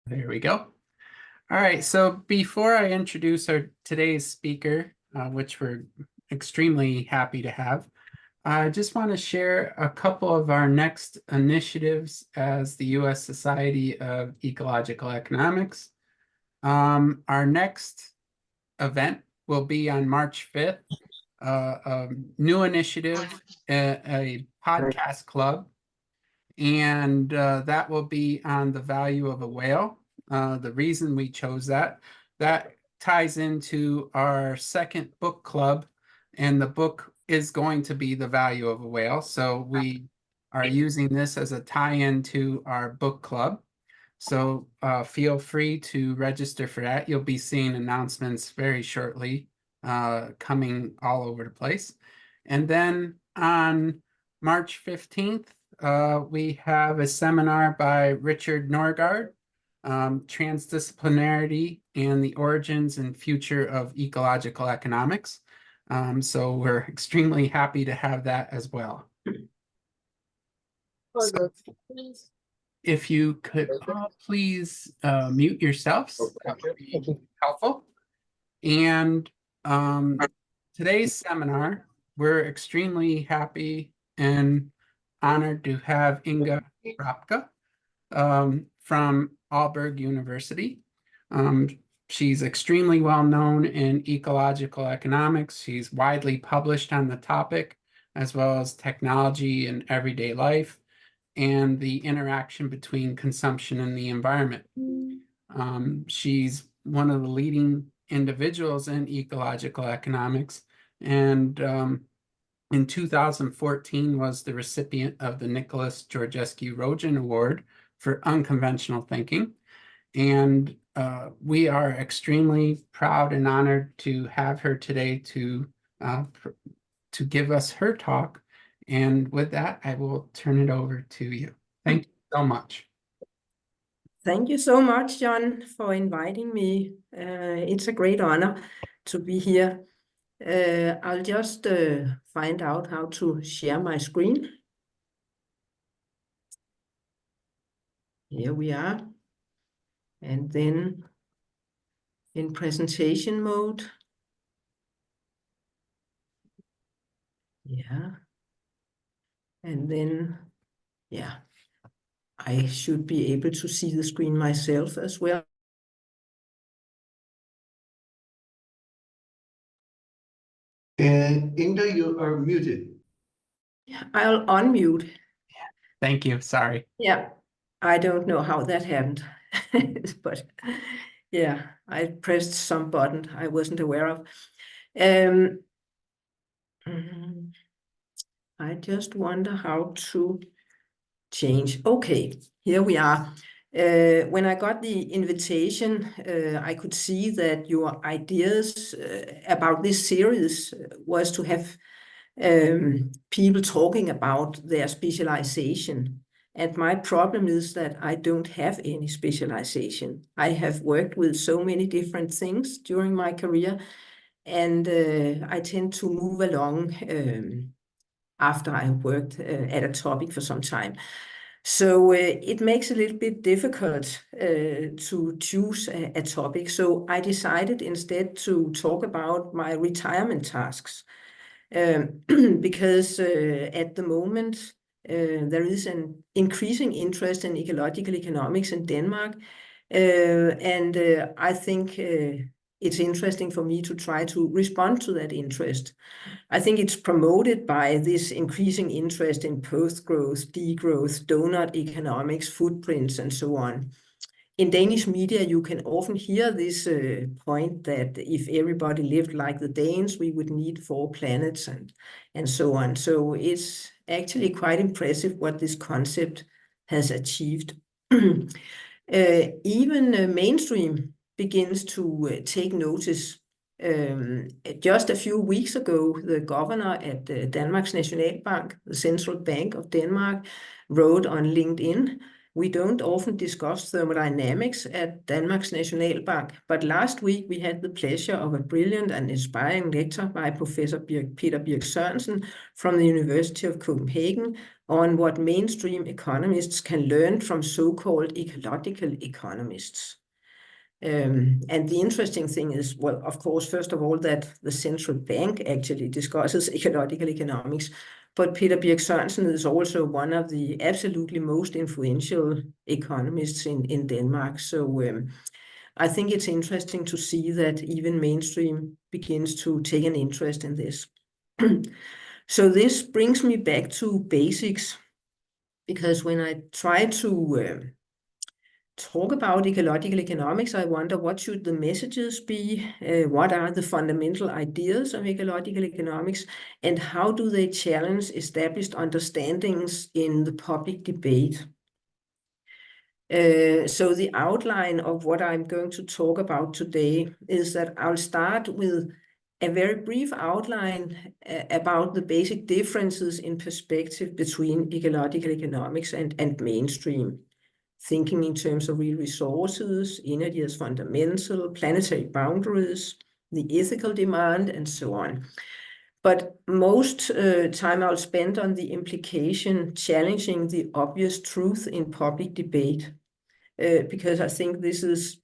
There we go. All right, so before I introduce today's speaker, which we're extremely happy to have, I just want to share a couple of our next initiatives as the U.S. Society of Ecological Economics. Our next event will be on March 5th, a new initiative, a podcast club, and that will be on the value of a whale. The reason we chose that ties into our second book club, and the book is going to be The Value of a Whale. So we are using this as a tie-in to our book club. So feel free to register for that. You'll be seeing announcements very shortly coming all over the place. And then on March 15th, we have a seminar by Richard Norgaard, Transdisciplinarity and the Origins and Future of Ecological Economics. So we're extremely happy to have that as well. So if you could please mute yourselves, that would be helpful. And today's seminar, we're extremely happy and honored to have Inge Røpke from Aalborg University. She's extremely well known in ecological economics. She's widely published on the topic, as well as technology and everyday life, and the interaction between consumption and the environment. She's one of the leading individuals in ecological economics, and in 2014 was the recipient of the Nicholas Georgescu-Roegen Award for Unconventional Thinking. And we are extremely proud and honored to have her today to give us her talk. And with that, I will turn it over to you. Thank you so much. Thank you so much, John, for inviting me. It's a great honor to be here. I'll just find out how to share my screen. Here we are. And then in presentation mode. Yeah. And then, yeah, I should be able to see the screen myself as well. And Inge, you are muted. I'll unmute. Thank you. Sorry. Yeah, I don't know how that happened, but yeah, I pressed some button I wasn't aware of. I just wonder how to change. Okay, here we are. When I got the invitation, I could see that your ideas about this series was to have people talking about their specialization. And my problem is that I don't have any specialization. I have worked with so many different things during my career, and I tend to move along after I've worked at a topic for some time. So it makes it a little bit difficult to choose a topic. So I decided instead to talk about my retirement tasks. Because at the moment, there is an increasing interest in ecological economics in Denmark. And I think it's interesting for me to try to respond to that interest. I think it's promoted by this increasing interest in post-growth, degrowth, donut economics, footprints, and so on. In Danish media, you can often hear this point that if everybody lived like the Danes, we would need 4 planets and so on. So it's actually quite impressive what this concept has achieved. Even mainstream begins to take notice. Just a few weeks ago, the governor at Danmarks Nationalbank, the central bank of Denmark, wrote on LinkedIn, We don't often discuss thermodynamics at Danmarks Nationalbank, but last week we had the pleasure of a brilliant and inspiring lecture by Professor Peter Birch Sørensen from the University of Copenhagen on what mainstream economists can learn from so-called ecological economists. And the interesting thing is, well, of course, first of all, that the central bank actually discusses ecological economics, but Peter Birch Sørensen is also one of the absolutely most influential economists in Denmark. So I think it's interesting to see that even mainstream begins to take an interest in this. So this brings me back to basics, because when I try to talk about ecological economics, I wonder what should the messages be, what are the fundamental ideas of ecological economics, and how do they challenge established understandings in the public debate. So the outline of what I'm going to talk about today is that I'll start with a very brief outline about the basic differences in perspective between ecological economics and mainstream thinking in terms of real resources, energy as fundamental, planetary boundaries, the ethical demand, and so on. But most time I'll spend on the implication challenging the obvious truth in public debate, because I think this is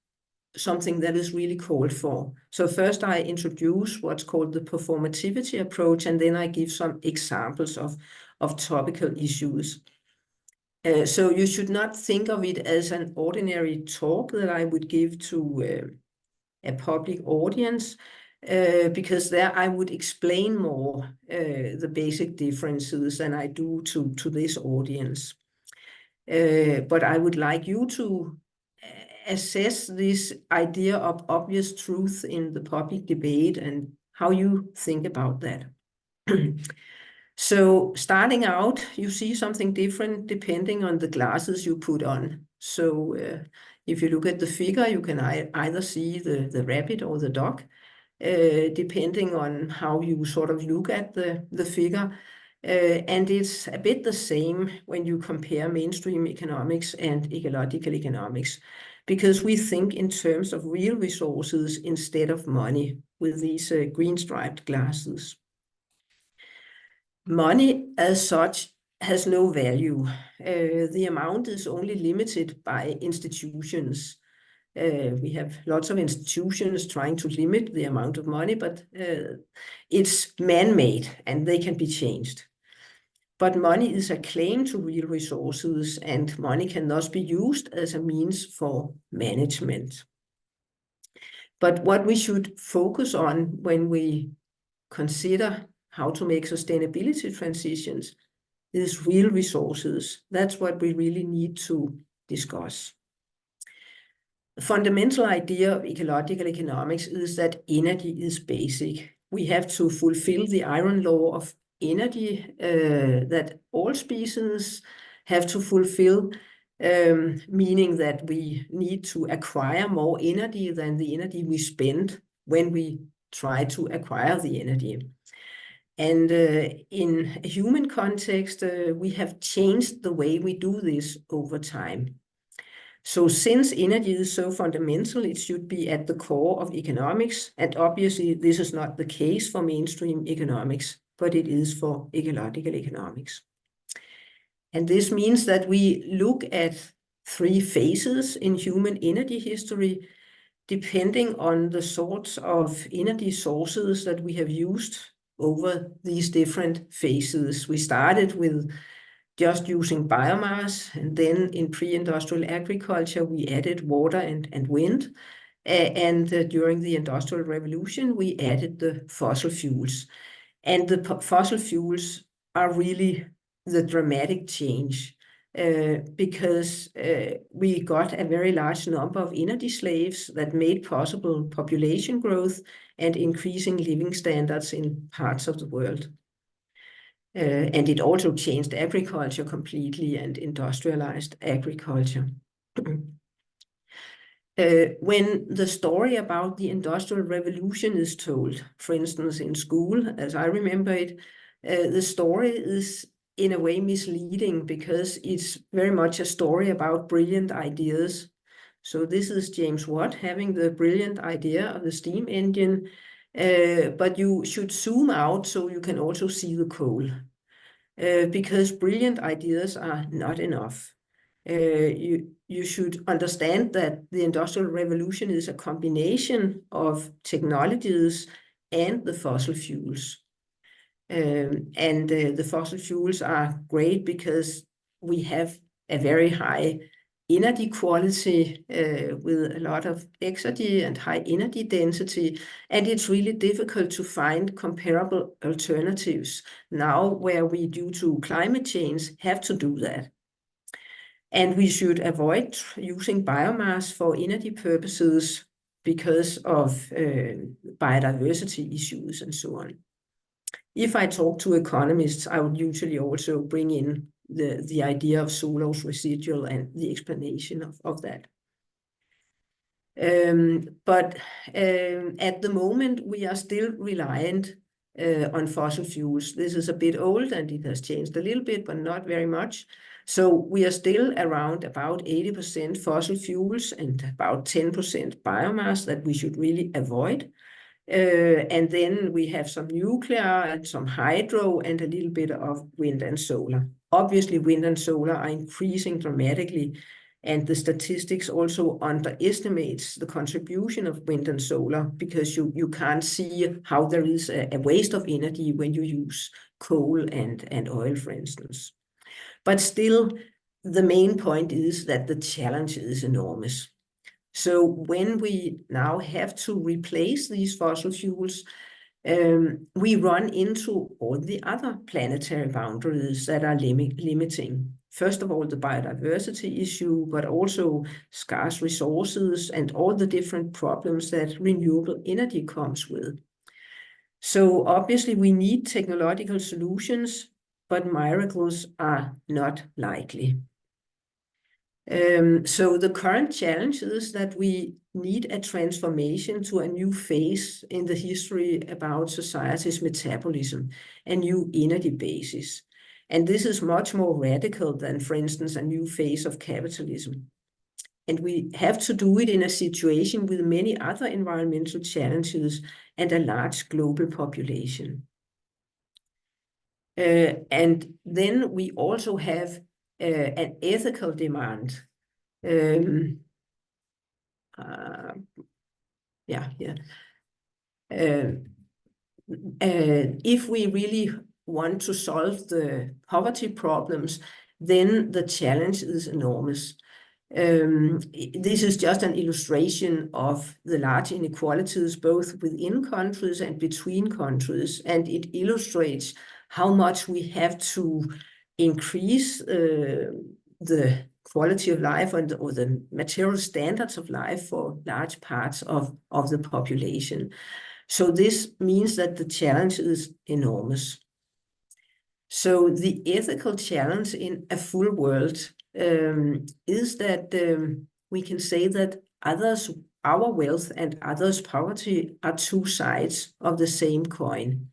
something that is really called for. So first I introduce what's called the performativity approach, and then I give some examples of topical issues. So you should not think of it as an ordinary talk that I would give to a public audience, because there I would explain more the basic differences than I do to this audience. But I would like you to assess this idea of obvious truth in the public debate and how you think about that. So starting out, you see something different depending on the glasses you put on. So if you look at the figure, you can either see the rabbit or the dog, depending on how you sort of look at the figure. And it's a bit the same when you compare mainstream economics and ecological economics, because we think in terms of real resources instead of money with these green striped glasses. Money as such has no value. The amount is only limited by institutions. We have lots of institutions trying to limit the amount of money, but it's man-made and they can be changed. But money is a claim to real resources, and money can thus be used as a means for management. But what we should focus on when we consider how to make sustainability transitions is real resources. That's what we really need to discuss. The fundamental idea of ecological economics is that energy is basic. We have to fulfill the iron law of energy that all species have to fulfill, meaning that we need to acquire more energy than the energy we spend when we try to acquire the energy. And in a human context, we have changed the way we do this over time. So since energy is so fundamental, it should be at the core of economics. And obviously, this is not the case for mainstream economics, but it is for ecological economics. And this means that we look at 3 phases in human energy history, depending on the sorts of energy sources that we have used over these different phases. We started with just using biomass, and then in pre-industrial agriculture, we added water and wind. And during the Industrial Revolution, we added the fossil fuels. And the fossil fuels are really the dramatic change, because we got a very large number of energy slaves that made possible population growth and increasing living standards in parts of the world. And it also changed agriculture completely and industrialized agriculture. When the story about the Industrial Revolution is told, for instance, in school, as I remember it, the story is in a way misleading because it's very much a story about brilliant ideas. So this is James Watt having the brilliant idea of the steam engine, but you should zoom out so you can also see the coal, because brilliant ideas are not enough. You should understand that the Industrial Revolution is a combination of technologies and the fossil fuels. The fossil fuels are great because we have a very high energy quality with a lot of exergy and high energy density, and it's really difficult to find comparable alternatives now where we, due to climate change, have to do that. And we should avoid using biomass for energy purposes because of biodiversity issues and so on. If I talk to economists, I would usually also bring in the idea of Solow's residual and the explanation of that. But at the moment, we are still reliant on fossil fuels. This is a bit old and it has changed a little bit, but not very much. So we are still around about 80% fossil fuels and about 10% biomass that we should really avoid. And then we have some nuclear and some hydro and a little bit of wind and solar. Obviously, wind and solar are increasing dramatically, and the statistics also underestimates the contribution of wind and solar because you can't see how there is a waste of energy when you use coal and oil, for instance. But still, the main point is that the challenge is enormous. So when we now have to replace these fossil fuels, we run into all the other planetary boundaries that are limiting. First of all, the biodiversity issue, but also scarce resources and all the different problems that renewable energy comes with. So obviously we need technological solutions, but miracles are not likely. So the current challenge is that we need a transformation to a new phase in the history about society's metabolism, a new energy basis. And this is much more radical than, for instance, a new phase of capitalism. And we have to do it in a situation with many other environmental challenges and a large global population. And then we also have an ethical demand. If we really want to solve the poverty problems, then the challenge is enormous. This is just an illustration of the large inequalities both within countries and between countries, and it illustrates how much we have to increase the quality of life or the material standards of life for large parts of the population. So this means that the challenge is enormous. So the ethical challenge in a full world is that we can say that our wealth and others' poverty are two sides of the same coin.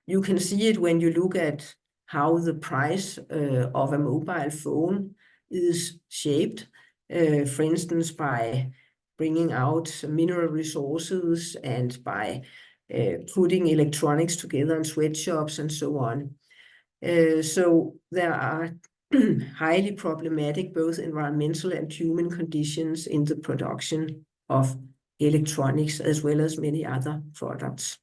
You can see it when you look at how the price of a mobile phone is shaped, for instance, by bringing out mineral resources and by putting electronics together in sweatshops and so on. So there are highly problematic both environmental and human conditions in the production of electronics as well as many other products.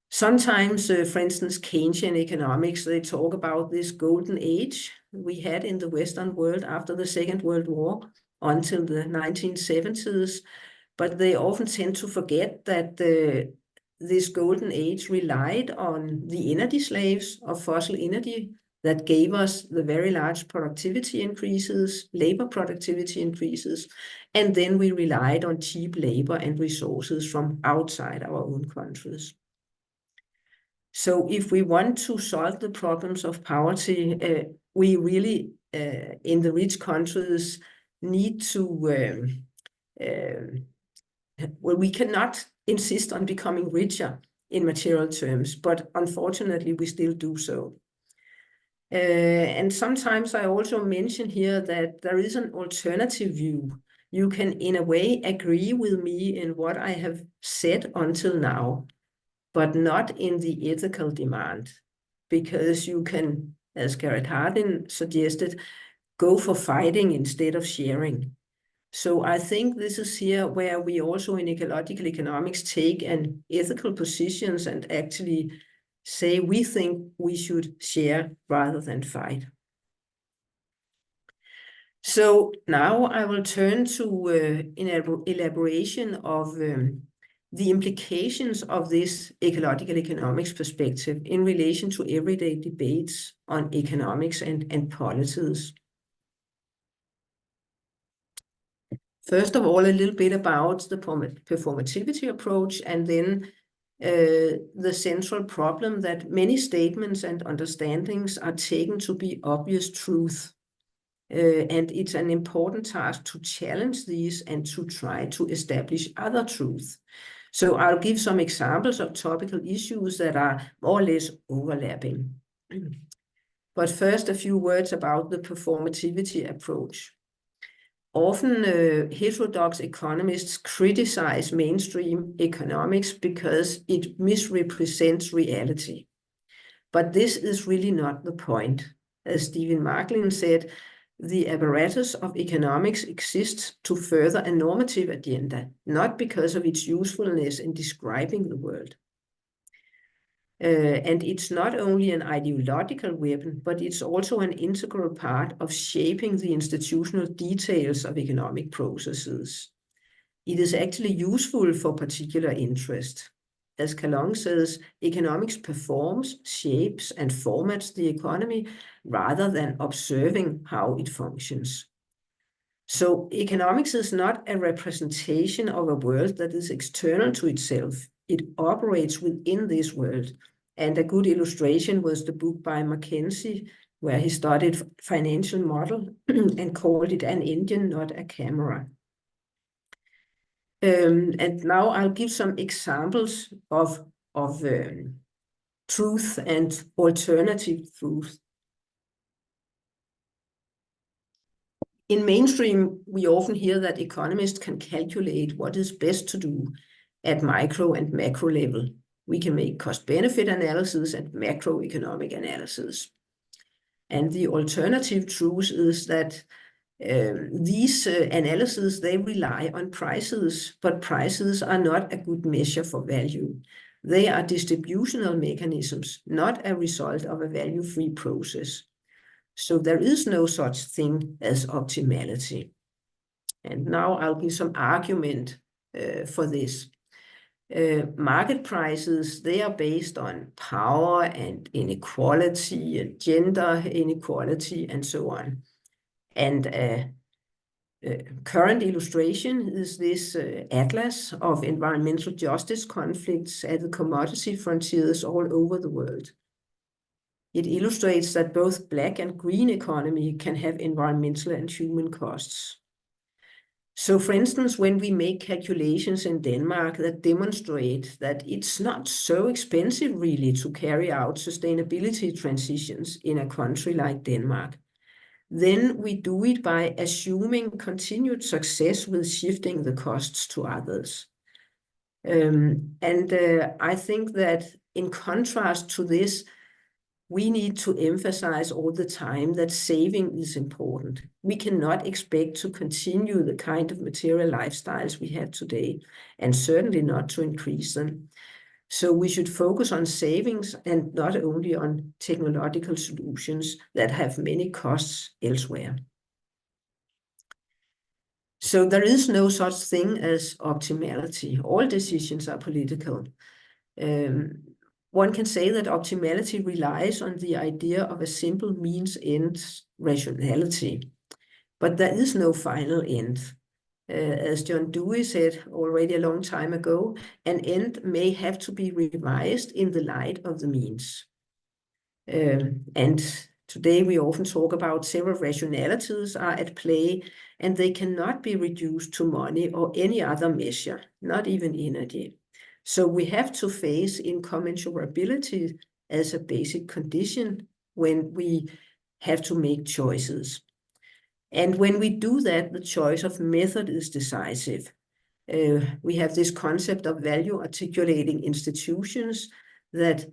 Sometimes, for instance, Keynesian economics, they talk about this golden age we had in the Western world after the Second World War until the 1970s, but they often tend to forget that this golden age relied on the energy slaves of fossil energy that gave us the very large productivity increases, labor productivity increases, and then we relied on cheap labor and resources from outside our own countries. So if we want to solve the problems of poverty, we really, in the rich countries, need to, well, we cannot insist on becoming richer in material terms, but unfortunately, we still do so. And sometimes I also mention here that there is an alternative view. You can, in a way, agree with me in what I have said until now, but not in the ethical demand, because you can, as Garrett Hardin suggested, go for fighting instead of sharing. So I think this is here where we also in ecological economics take an ethical positions and actually say we think we should share rather than fight. So now I will turn to an elaboration of the implications of this ecological economics perspective in relation to everyday debates on economics and politics. First of all, a little bit about the performativity approach, and then the central problem that many statements and understandings are taken to be obvious truth. And it's an important task to challenge these and to try to establish other truths. So I'll give some examples of topical issues that are more or less overlapping. But first, a few words about the performativity approach. Often heterodox economists criticize mainstream economics because it misrepresents reality. But this is really not the point. As Stephen Marklin said, the apparatus of economics exists to further a normative agenda, not because of its usefulness in describing the world. And it's not only an ideological weapon, but it's also an integral part of shaping the institutional details of economic processes. It is actually useful for particular interest. As Calong says, economics performs, shapes, and formats the economy rather than observing how it functions. So economics is not a representation of a world that is external to itself. It operates within this world. And a good illustration was the book by Mackenzie, where he studied financial model and called it an engine, not a camera. And now I'll give some examples of truth and alternative truth. In mainstream, we often hear that economists can calculate what is best to do at micro and macro level. We can make cost-benefit analysis and macroeconomic analysis. And the alternative truth is that these analyses, they rely on prices, but prices are not a good measure for value. They are distributional mechanisms, not a result of a value-free process. So there is no such thing as optimality. And now I'll give some argument for this. Market prices, they are based on power and inequality and gender inequality and so on. And current illustration is this atlas of environmental justice conflicts at the commodity frontiers all over the world. It illustrates that both black and green economy can have environmental and human costs. So for instance, when we make calculations in Denmark that demonstrate that it's not so expensive really to carry out sustainability transitions in a country like Denmark, then we do it by assuming continued success with shifting the costs to others. I think that in contrast to this, we need to emphasize all the time that saving is important. We cannot expect to continue the kind of material lifestyles we have today, and certainly not to increase them. So we should focus on savings and not only on technological solutions that have many costs elsewhere. So there is no such thing as optimality. All decisions are political. One can say that optimality relies on the idea of a simple means-end rationality, but there is no final end. As John Dewey said already a long time ago, an end may have to be revised in the light of the means. And today we often talk about several rationalities are at play, and they cannot be reduced to money or any other measure, not even energy. So we have to face incommensurability as a basic condition when we have to make choices. And when we do that, the choice of method is decisive. We have this concept of value articulating institutions that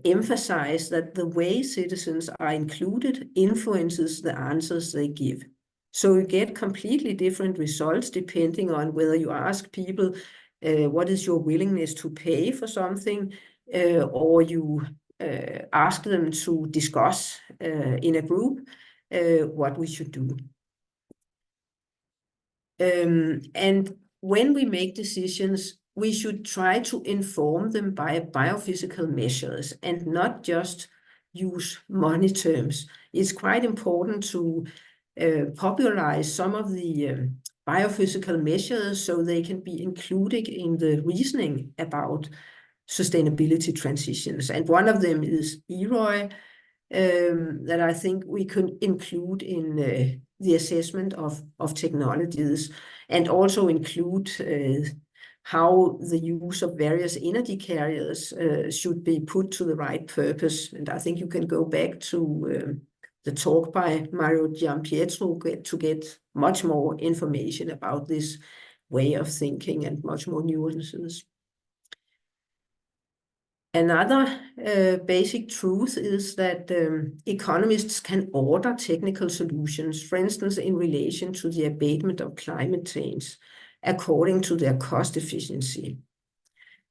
emphasize that the way citizens are included influences the answers they give. So you get completely different results depending on whether you ask people, what is your willingness to pay for something, or you ask them to discuss in a group what we should do. And when we make decisions, we should try to inform them by biophysical measures and not just use money terms. It's quite important to popularize some of the biophysical measures so they can be included in the reasoning about sustainability transitions. And one of them is EROI, that I think we could include in the assessment of technologies, and also include how the use of various energy carriers should be put to the right purpose. And I think you can go back to the talk by Mario Giampietro to get much more information about this way of thinking and much more nuances. Another basic truth is that economists can order technical solutions, for instance, in relation to the abatement of climate change, according to their cost efficiency.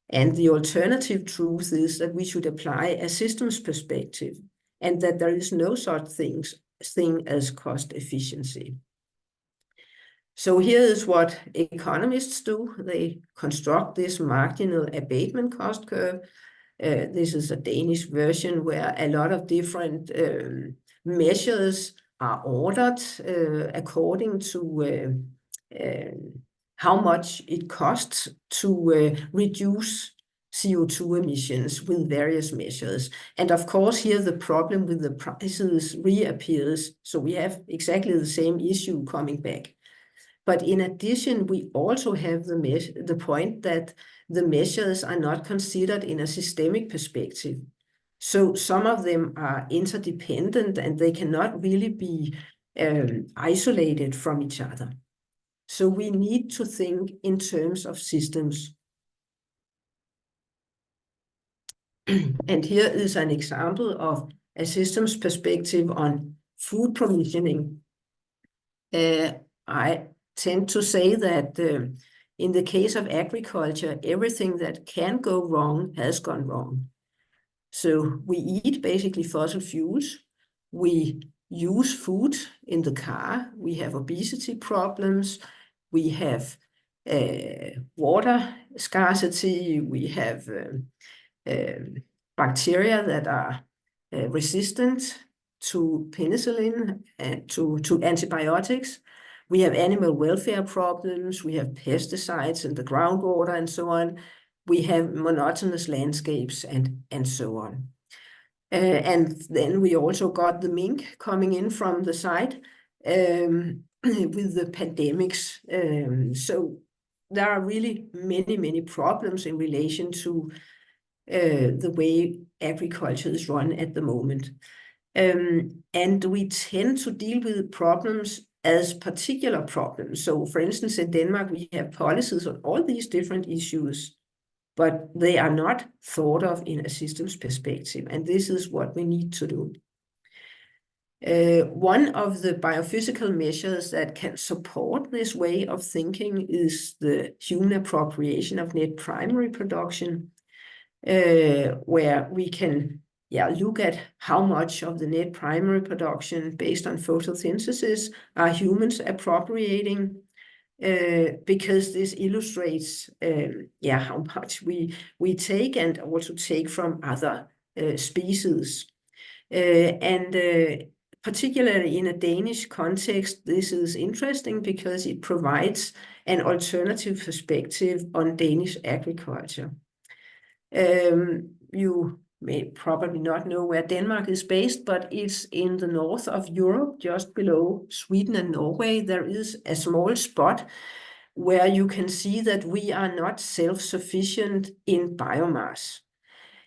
And the alternative truth is that we should apply a systems perspective, and that there is no such thing as cost efficiency. So here is what economists do. They construct this marginal abatement cost curve. This is a Danish version where a lot of different measures are ordered according to how much it costs to reduce CO2 emissions with various measures. And of course, here the problem with the prices reappears. So we have exactly the same issue coming back. But in addition, we also have the point that the measures are not considered in a systemic perspective. So some of them are interdependent and they cannot really be isolated from each other. So we need to think in terms of systems. And here is an example of a systems perspective on food provisioning. I tend to say that in the case of agriculture, everything that can go wrong has gone wrong. So we eat basically fossil fuels. We use food in the car. We have obesity problems. We have water scarcity. We have bacteria that are resistant to penicillin and to antibiotics. We have animal welfare problems. We have pesticides in the groundwater and so on. We have monotonous landscapes and so on. And then we also got the mink coming in from the side with the pandemics. So there are really many problems in relation to the way agriculture is run at the moment. And we tend to deal with problems as particular problems. So for instance, in Denmark, we have policies on all these different issues, but they are not thought of in a systems perspective. And this is what we need to do. One of the biophysical measures that can support this way of thinking is the human appropriation of net primary production, where we can look at how much of the net primary production based on photosynthesis are humans appropriating, because this illustrates how much we take and also take from other species. Particularly in a Danish context, this is interesting because it provides an alternative perspective on Danish agriculture. You may probably not know where Denmark is based, but it's in the north of Europe, just below Sweden and Norway. There is a small spot where you can see that we are not self-sufficient in biomass.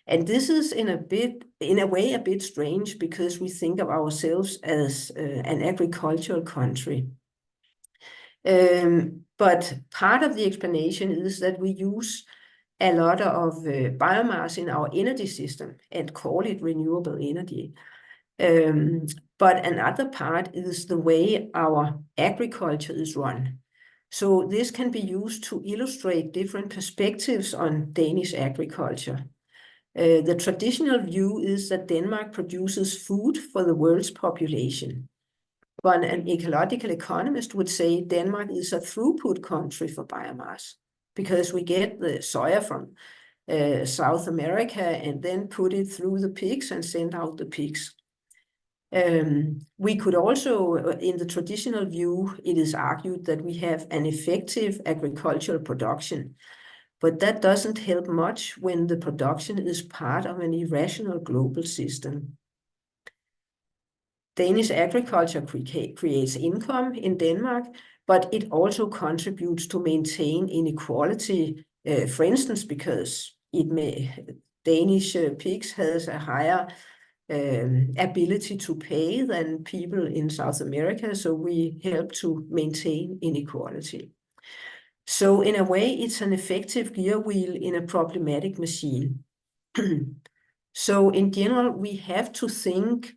And this is in a way a bit strange, because we think of ourselves as an agricultural country. But part of the explanation is that we use a lot of biomass in our energy system and call it renewable energy. But another part is the way our agriculture is run. So this can be used to illustrate different perspectives on Danish agriculture. The traditional view is that Denmark produces food for the world's population. But an ecological economist would say Denmark is a throughput country for biomass, because we get the soya from South America and then put it through the pigs and send out the pigs. We could also, in the traditional view, it is argued that we have an effective agricultural production, but that doesn't help much when the production is part of an irrational global system. Danish agriculture creates income in Denmark, but it also contributes to maintain inequality, for instance, because Danish pigs has a higher ability to pay than people in South America, so we help to maintain inequality. So in a way, it's an effective gear wheel in a problematic machine. So in general, we have to think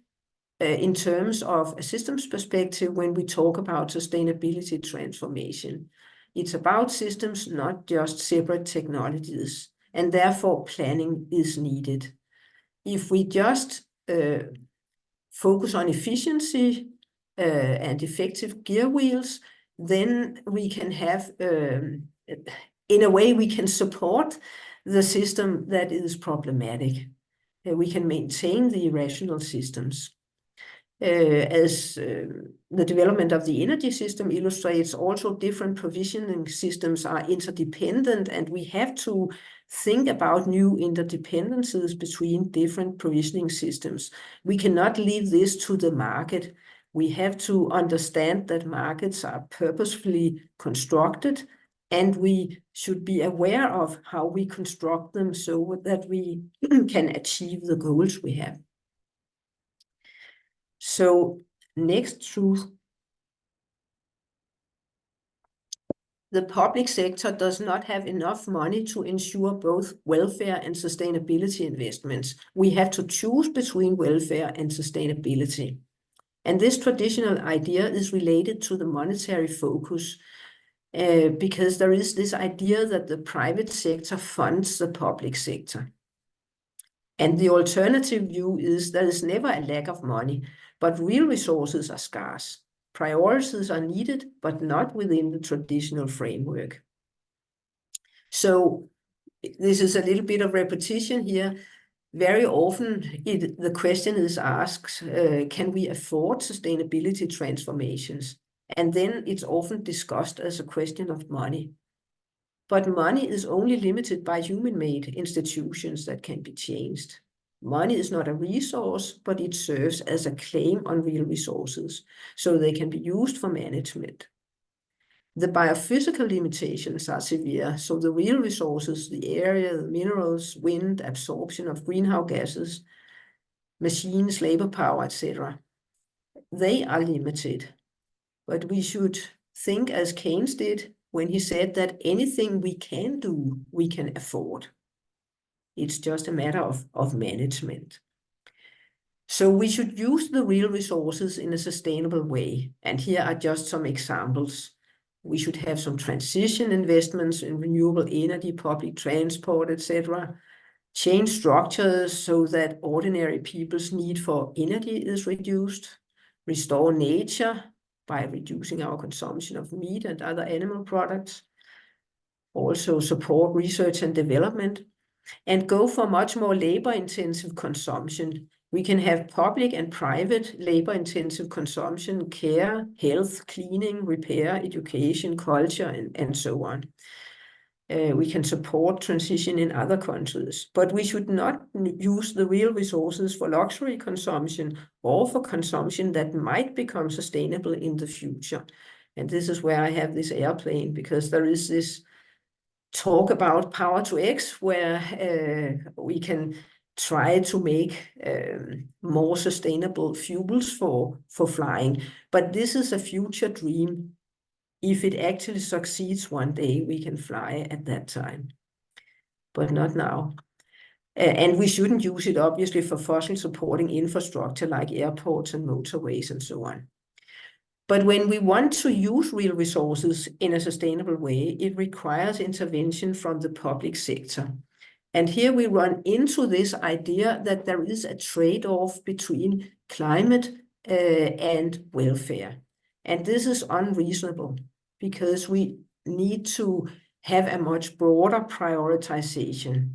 in terms of a systems perspective when we talk about sustainability transformation. It's about systems, not just separate technologies, and therefore planning is needed. If we just focus on efficiency and effective gear wheels, then we can have, in a way, we can support the system that is problematic. We can maintain the irrational systems. As the development of the energy system illustrates, also different provisioning systems are interdependent, and we have to think about new interdependencies between different provisioning systems. We cannot leave this to the market. We have to understand that markets are purposefully constructed, and we should be aware of how we construct them so that we can achieve the goals we have. So, next truth. The public sector does not have enough money to ensure both welfare and sustainability investments. We have to choose between welfare and sustainability. And this traditional idea is related to the monetary focus, because there is this idea that the private sector funds the public sector. And the alternative view is there is never a lack of money, but real resources are scarce. Priorities are needed, but not within the traditional framework. So this is a little bit of repetition here. Very often the question is asked, can we afford sustainability transformations? And then it's often discussed as a question of money. But money is only limited by human-made institutions that can be changed. Money is not a resource, but it serves as a claim on real resources, so they can be used for management. The biophysical limitations are severe, so the real resources, the area, the minerals, wind, absorption of greenhouse gases, machines, labor power, etc., they are limited. But we should think as Keynes did when he said that anything we can do, we can afford. It's just a matter of management. So we should use the real resources in a sustainable way. And here are just some examples. We should have some transition investments in renewable energy, public transport, etc. Change structures so that ordinary people's need for energy is reduced. Restore nature by reducing our consumption of meat and other animal products. Also support research and development. And go for much more labor-intensive consumption. We can have public and private labor-intensive consumption, care, health, cleaning, repair, education, culture, and so on. We can support transition in other countries, but we should not use the real resources for luxury consumption or for consumption that might become sustainable in the future. And this is where I have this airplane, because there is this talk about power to X, where we can try to make more sustainable fuels for flying. But this is a future dream. If it actually succeeds one day, we can fly at that time, but not now. And we shouldn't use it, obviously, for fossil supporting infrastructure like airports and motorways and so on. But when we want to use real resources in a sustainable way, it requires intervention from the public sector. And here we run into this idea that there is a trade-off between climate and welfare. And this is unreasonable because we need to have a much broader prioritization.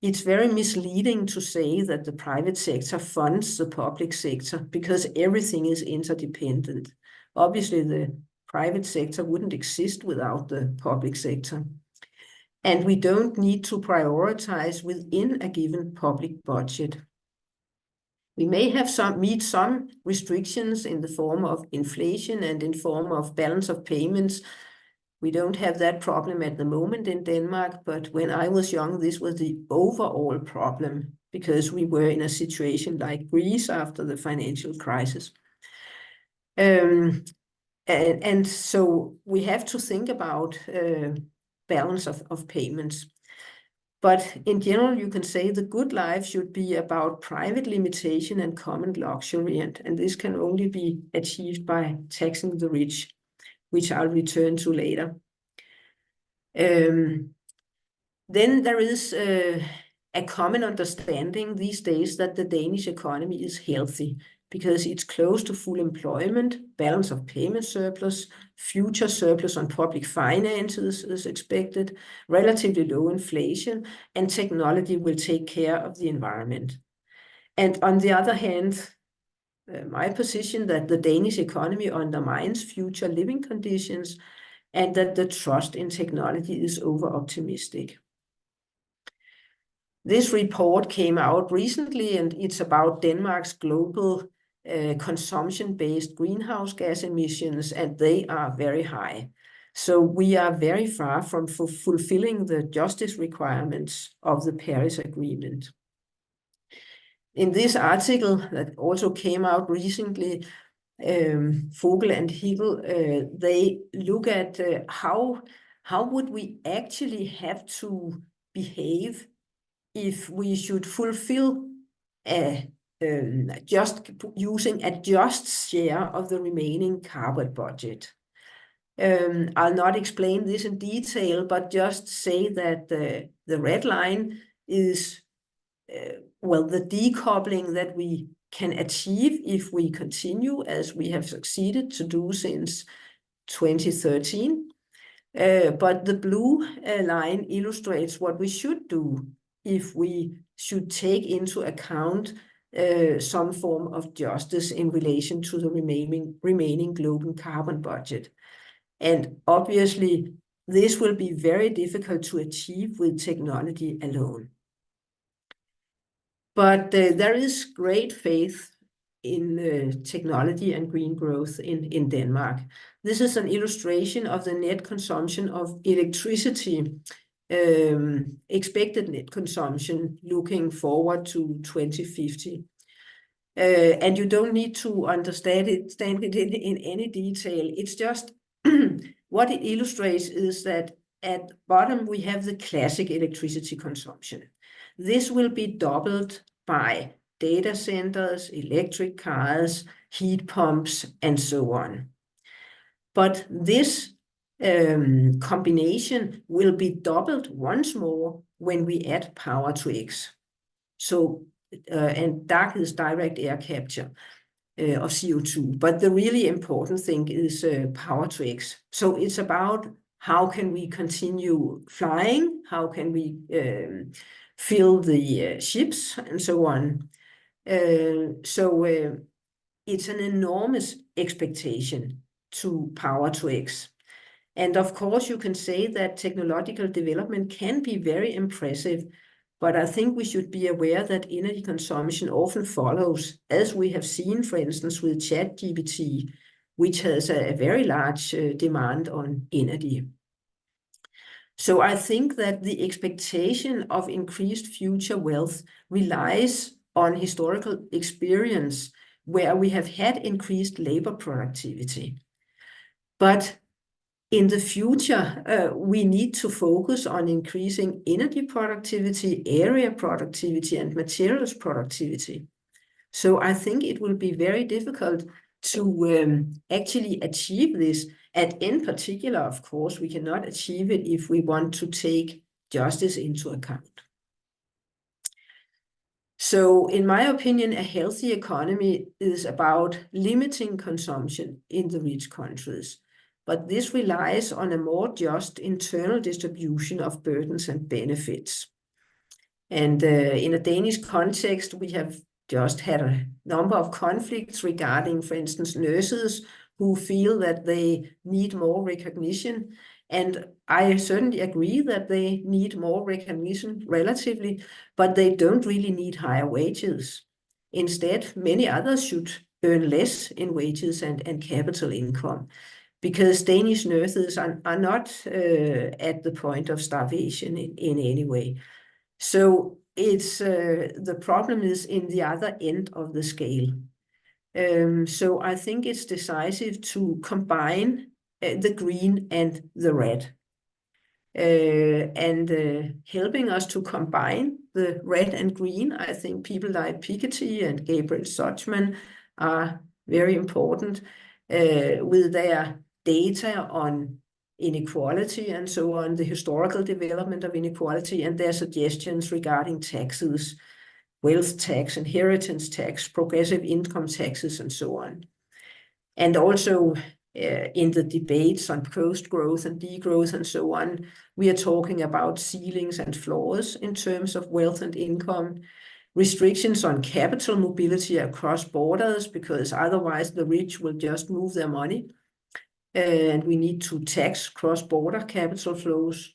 It's very misleading to say that the private sector funds the public sector because everything is interdependent. Obviously, the private sector wouldn't exist without the public sector. And we don't need to prioritize within a given public budget. We may have meet some restrictions in the form of inflation and in form of balance of payments. We don't have that problem at the moment in Denmark, but when I was young, this was the overall problem because we were in a situation like Greece after the financial crisis. And so we have to think about balance of payments. But in general, you can say the good life should be about private limitation and common luxury, and this can only be achieved by taxing the rich, which I'll return to later. Then there is a common understanding these days that the Danish economy is healthy because it's close to full employment, balance of payment surplus, future surplus on public finances is expected, relatively low inflation, and technology will take care of the environment. And on the other hand, my position that the Danish economy undermines future living conditions and that the trust in technology is over-optimistic. This report came out recently, and it's about Denmark's global consumption-based greenhouse gas emissions, and they are very high. So we are very far from fulfilling the justice requirements of the Paris Agreement. In this article that also came out recently, Vogel and Hickel, they look at how would we actually have to behave if we should fulfill just using a just share of the remaining carbon budget. I'll not explain this in detail, but just say that the red line is, the decoupling that we can achieve if we continue as we have succeeded to do since 2013. But the blue line illustrates what we should do if we should take into account some form of justice in relation to the remaining global carbon budget. And obviously, this will be very difficult to achieve with technology alone. But there is great faith in technology and green growth in Denmark. This is an illustration of the net consumption of electricity, expected net consumption looking forward to 2050. And you don't need to understand it in any detail. It's just what it illustrates is that at the bottom we have the classic electricity consumption. This will be doubled by data centers, electric cars, heat pumps, and so on. But this combination will be doubled once more when we add power to X. So, and DAC is direct air capture of CO2. But the really important thing is power to X. So it's about how can we continue flying, how can we fill the ships, and so on. It's an enormous expectation to power to X. And of course, you can say that technological development can be very impressive, but I think we should be aware that energy consumption often follows, as we have seen, for instance, with ChatGPT, which has a very large demand on energy. So I think that the expectation of increased future wealth relies on historical experience where we have had increased labor productivity. But in the future, we need to focus on increasing energy productivity, area productivity, and materials productivity. So I think it will be very difficult to actually achieve this. And in particular, of course, we cannot achieve it if we want to take justice into account. So in my opinion, a healthy economy is about limiting consumption in the rich countries. But this relies on a more just internal distribution of burdens and benefits. And in a Danish context, we have just had a number of conflicts regarding, for instance, nurses who feel that they need more recognition. And I certainly agree that they need more recognition relatively, but they don't really need higher wages. Instead, many others should earn less in wages and capital income, because Danish nurses are not at the point of starvation in any way. So it's the problem is in the other end of the scale. So I think it's decisive to combine the green and the red. Helping us to combine the red and green, I think people like Piketty and Gabriel Suchman are very important with their data on inequality and so on, the historical development of inequality, and their suggestions regarding taxes, wealth tax, inheritance tax, progressive income taxes, and so on. And also in the debates on post-growth and degrowth and so on, we are talking about ceilings and floors in terms of wealth and income, restrictions on capital mobility across borders, because otherwise the rich will just move their money. And we need to tax cross-border capital flows,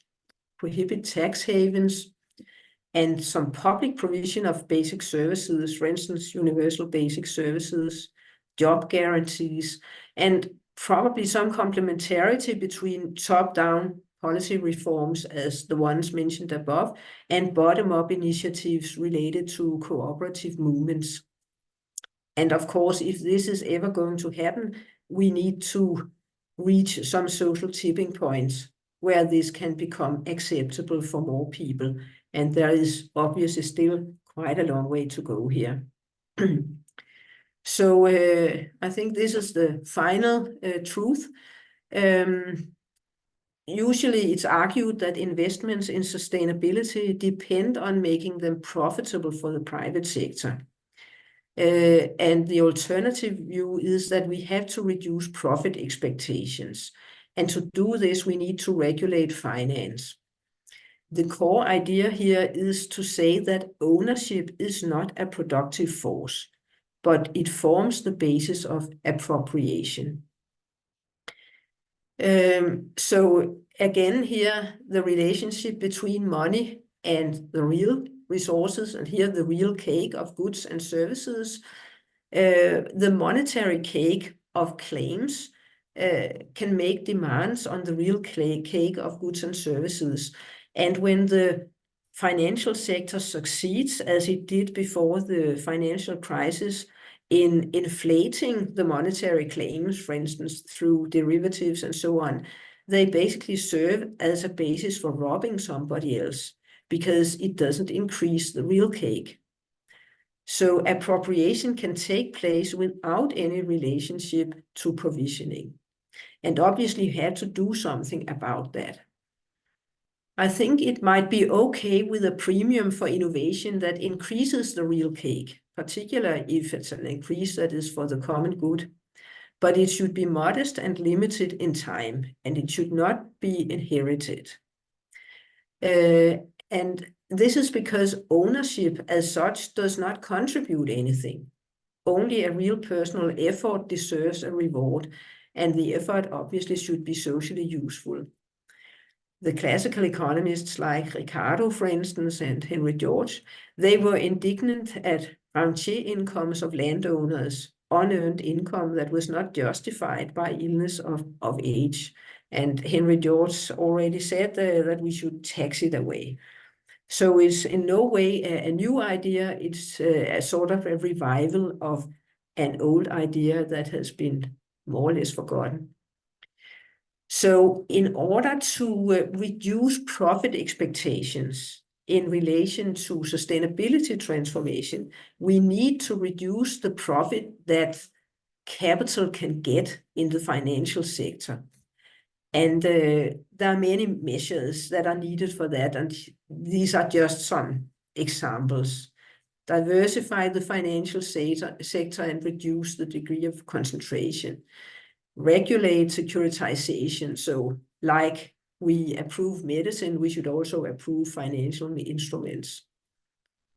prohibit tax havens, and some public provision of basic services, for instance, universal basic services, job guarantees, and probably some complementarity between top-down policy reforms as the ones mentioned above and bottom-up initiatives related to cooperative movements. And of course, if this is ever going to happen, we need to reach some social tipping points where this can become acceptable for more people. And there is obviously still quite a long way to go here. So I think this is the final truth. Usually it's argued that investments in sustainability depend on making them profitable for the private sector. And the alternative view is that we have to reduce profit expectations. And to do this, we need to regulate finance. The core idea here is to say that ownership is not a productive force, but it forms the basis of appropriation. So again, here, the relationship between money and the real resources, and here the real cake of goods and services. The monetary cake of claims can make demands on the real cake of goods and services. And when the financial sector succeeds, as it did before the financial crisis, in inflating the monetary claims, for instance, through derivatives and so on, they basically serve as a basis for robbing somebody else, because it doesn't increase the real cake. So appropriation can take place without any relationship to provisioning. And obviously you have to do something about that. I think it might be okay with a premium for innovation that increases the real cake, particularly if it's an increase that is for the common good. But it should be modest and limited in time, and it should not be inherited. And this is because ownership as such does not contribute anything. Only a real personal effort deserves a reward, and the effort obviously should be socially useful. The classical economists like Ricardo, for instance, and Henry George, they were indignant at rentier incomes of landowners, unearned income that was not justified by illness of age. And Henry George already said that we should tax it away. So it's in no way a new idea. It's a sort of a revival of an old idea that has been more or less forgotten. So in order to reduce profit expectations in relation to sustainability transformation, we need to reduce the profit that capital can get in the financial sector. And there are many measures that are needed for that, and these are just some examples. Diversify the financial sector and reduce the degree of concentration. Regulate securitization. So like we approve medicine, we should also approve financial instruments.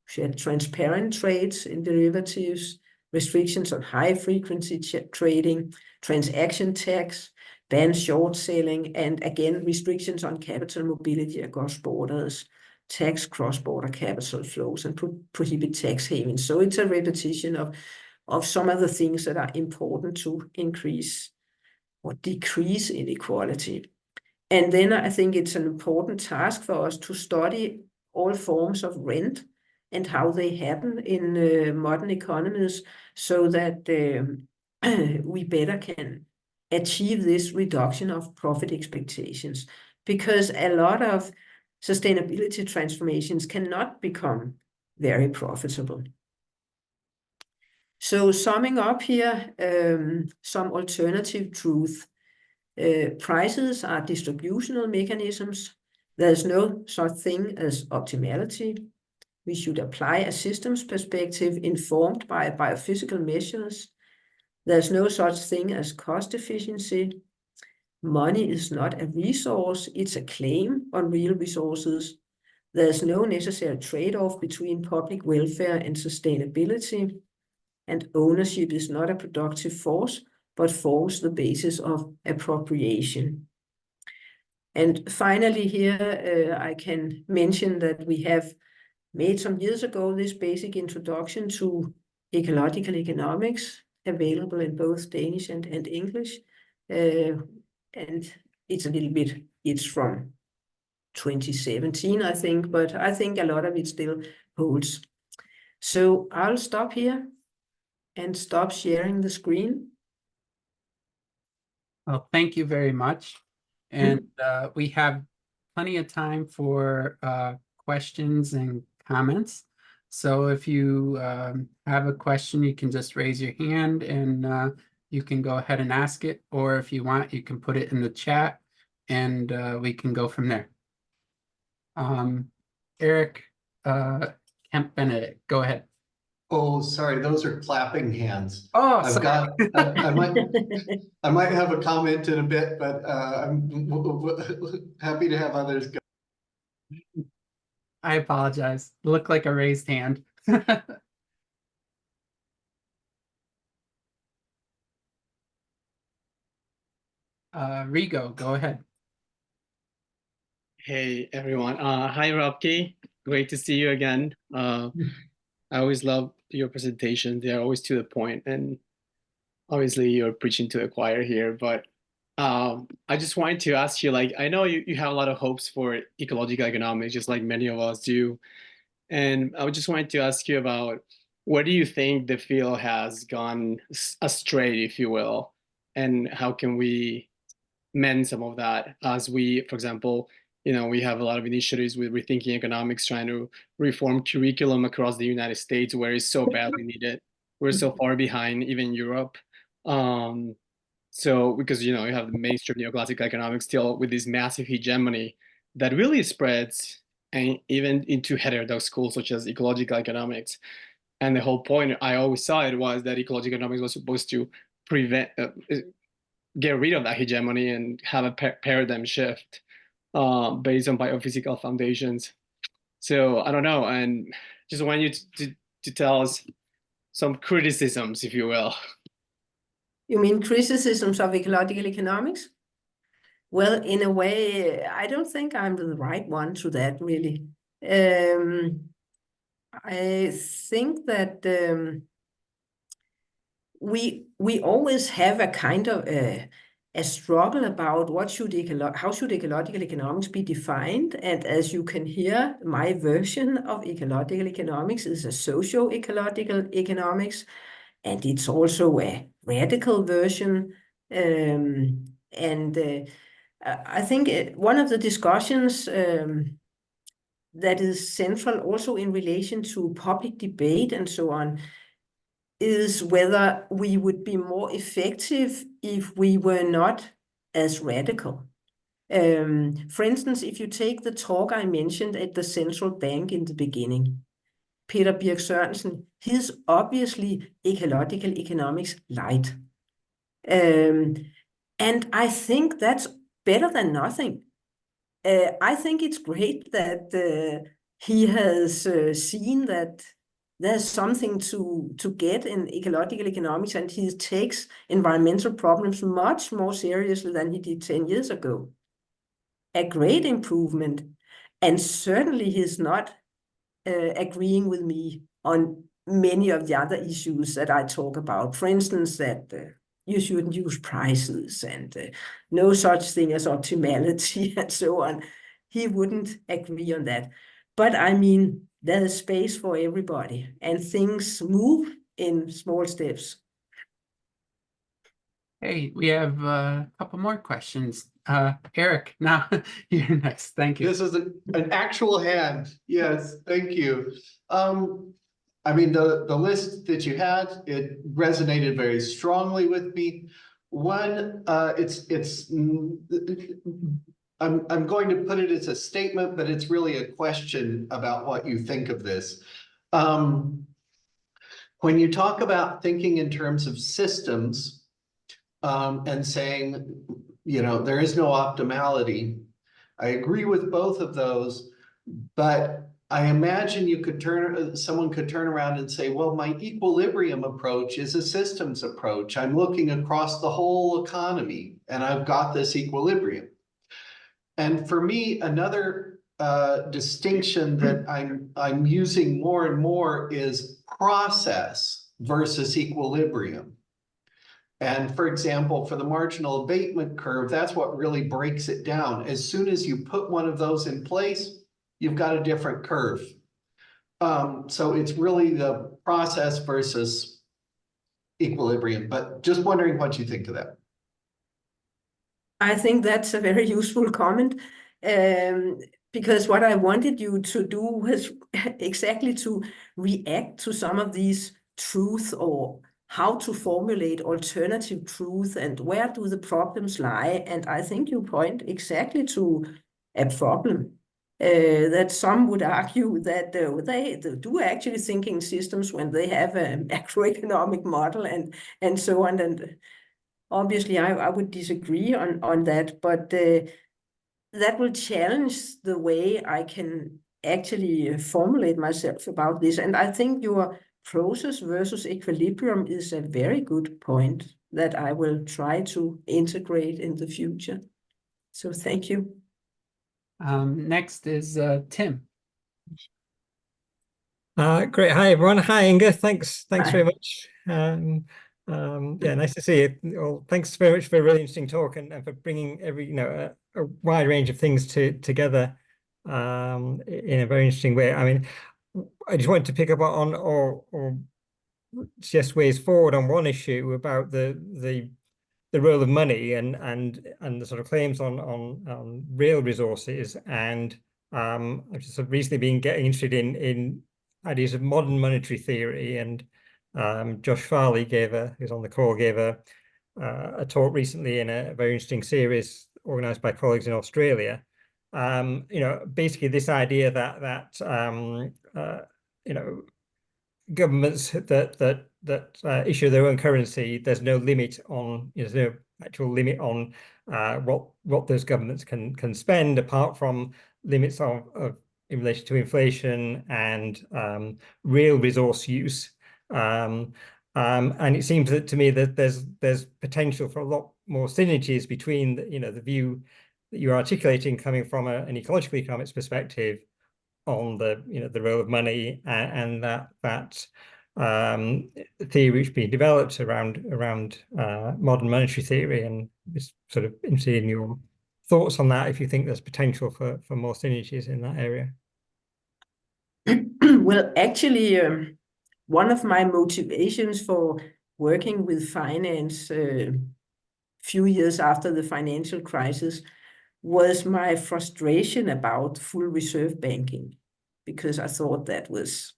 We should have transparent trades in derivatives, restrictions on high frequency trading, transaction tax, ban short selling, and again, restrictions on capital mobility across borders, tax cross-border capital flows, and prohibit tax havens. So it's a repetition of some of the things that are important to increase or decrease inequality. And then I think it's an important task for us to study all forms of rent and how they happen in modern economies, so that we better can achieve this reduction of profit expectations. Because a lot of sustainability transformations cannot become very profitable. So summing up here, some alternative truth. Prices are distributional mechanisms. There's no such thing as optimality. We should apply a systems perspective informed by biophysical measures. There's no such thing as cost efficiency. Money is not a resource, it's a claim on real resources. There's no necessary trade-off between public welfare and sustainability. And ownership is not a productive force, but forms the basis of appropriation. And finally here, I can mention that we have made some years ago this basic introduction to ecological economics, available in both Danish and English. And it's a little bit, it's from 2017, I think, but I think a lot of it still holds. So I'll stop here and stop sharing the screen. Well, thank you very much. And we have plenty of time for questions and comments. So if you have a question, you can just raise your hand and you can go ahead and ask it. Or if you want, you can put it in the chat and we can go from there. Eric Kemp Benedict, go ahead. Oh, sorry, those are clapping hands. Oh, I've sorry. got, I might have a comment in a bit, but I'm happy to have others go. I apologize. Looked like a raised hand. Rigo, go ahead. Hey everyone. Hi Røpke. Great to see you again. I always love your presentations. They're always to the point, and obviously you're preaching to the choir here. But I just wanted to ask you, like, I know you have a lot of hopes for ecological economics, just like many of us do. And I just wanted to ask you about, where do you think the field has gone astray, if you will, and how can we mend some of that as we, for example, we have a lot of initiatives with Rethinking Economics trying to reform curriculum across the United States, where it's so badly needed. We're so far behind, even Europe. So because you have the mainstream neoclassical economics still with this massive hegemony that really spreads and even into heterodox schools such as ecological economics. And the whole point I always saw it was that ecological economics was supposed to prevent get rid of that hegemony and have a paradigm shift based on biophysical foundations. So I don't know, and just want you to tell us some criticisms, if you will. You mean criticisms of ecological economics? Well, in a way, I don't think I'm the right one to that, really. I think that we always have a kind of a struggle about how should ecological economics be defined. And as you can hear, my version of ecological economics is a socio-ecological economics, and it's also a radical version. I think one of the discussions that is central also in relation to public debate and so on is whether we would be more effective if we were not as radical. For instance, if you take the talk I mentioned at the central bank in the beginning, Peter Birch Sørensen, he's obviously ecological economics light. And I think that's better than nothing. I think it's great that he has seen that there's something to get in ecological economics, and he takes environmental problems much more seriously than he did 10 years ago. A great improvement. And certainly he's not agreeing with me on many of the other issues that I talk about. For instance, that you shouldn't use prices and no such thing as optimality and so on. He wouldn't agree on that. But I mean, there's space for everybody and things move in small steps. Hey, we have a couple more questions. Eric, now you're next. Thank you. This is an actual hand. Yes, thank you. I mean, the list that you had, it resonated very strongly with me. One, I'm going to put it as a statement, but it's really a question about what you think of this. When you talk about thinking in terms of systems, and saying, you know, there is no optimality, I agree with both of those, but I imagine someone could turn around and say, well, my equilibrium approach is a systems approach. I'm looking across the whole economy and I've got this equilibrium. And for me, another distinction that I'm using more and more is process versus equilibrium. And for example, for the marginal abatement curve, that's what really breaks it down. As soon as you put one of those in place, you've got a different curve. So it's really the process versus equilibrium, but just wondering what you think of that. I think that's a very useful comment, because what I wanted you to do was exactly to react to some of these truths, or how to formulate alternative truth and where do the problems lie. And I think you point exactly to a problem that some would argue that they do actually think in systems when they have a macroeconomic model and so on. And obviously, I would disagree on that, but that will challenge the way I can actually formulate myself about this. And I think your process versus equilibrium is a very good point that I will try to integrate in the future. So thank you. Next is Tim. Great. Hi, everyone. Hi, Inge. Thanks Hi. very much. Yeah, nice to see you. Well, thanks very much for a really interesting talk and for bringing a wide range of things together in a very interesting way. I mean, I just wanted to pick up on or suggest ways forward on one issue about the role of money and the sort of claims on real resources. And I've just recently been getting interested in ideas of modern monetary theory, and Josh Farley who's on the call, gave a talk recently in a very interesting series organized by colleagues in Australia. Basically this idea that governments that issue their own currency, there's no limit on, there's no actual limit on what those governments can spend, apart from limits of in relation to inflation and real resource use. And it seems that to me that there's potential for a lot more synergies between the view that you're articulating coming from an ecological economics perspective on the role of money and that theory which being developed around modern monetary theory, and just sort of interested in your thoughts on that, if you think there's potential for more synergies in that area. Well, actually, one of my motivations for working with finance few years after the financial crisis was my frustration about full reserve banking, because I thought that was,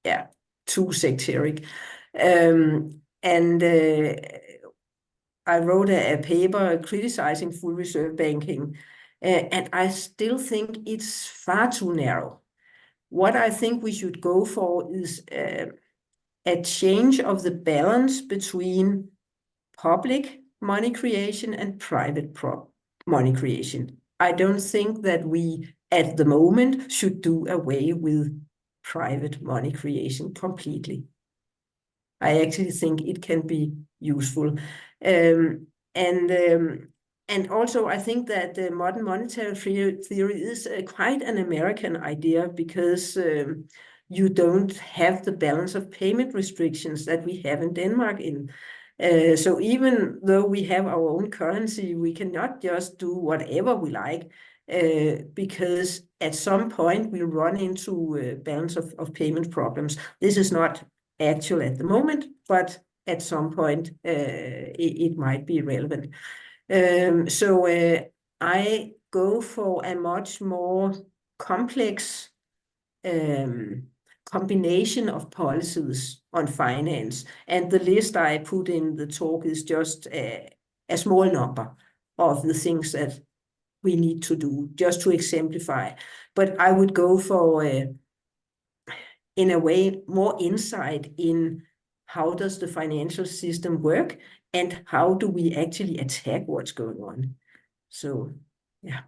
yeah, too sectaric. I wrote a paper criticizing full reserve banking, and I still think it's far too narrow. What I think we should go for is a change of the balance between public money creation and private money creation. I don't think that we, at the moment, should do away with private money creation completely. I actually think it can be useful. And also, I think that the modern monetary theory is quite an American idea, because you don't have the balance of payment restrictions that we have in Denmark. So even though we have our own currency, we cannot just do whatever we like, because at some point we'll run into balance of payment problems. This is not actual at the moment, but at some point it might be relevant. So I go for a much more complex combination of policies on finance. And the list I put in the talk is just a small number of the things that we need to do, just to exemplify. But I would go for, in a way, more insight in how does the financial system work, and how do we actually attack what's going on. So, yeah.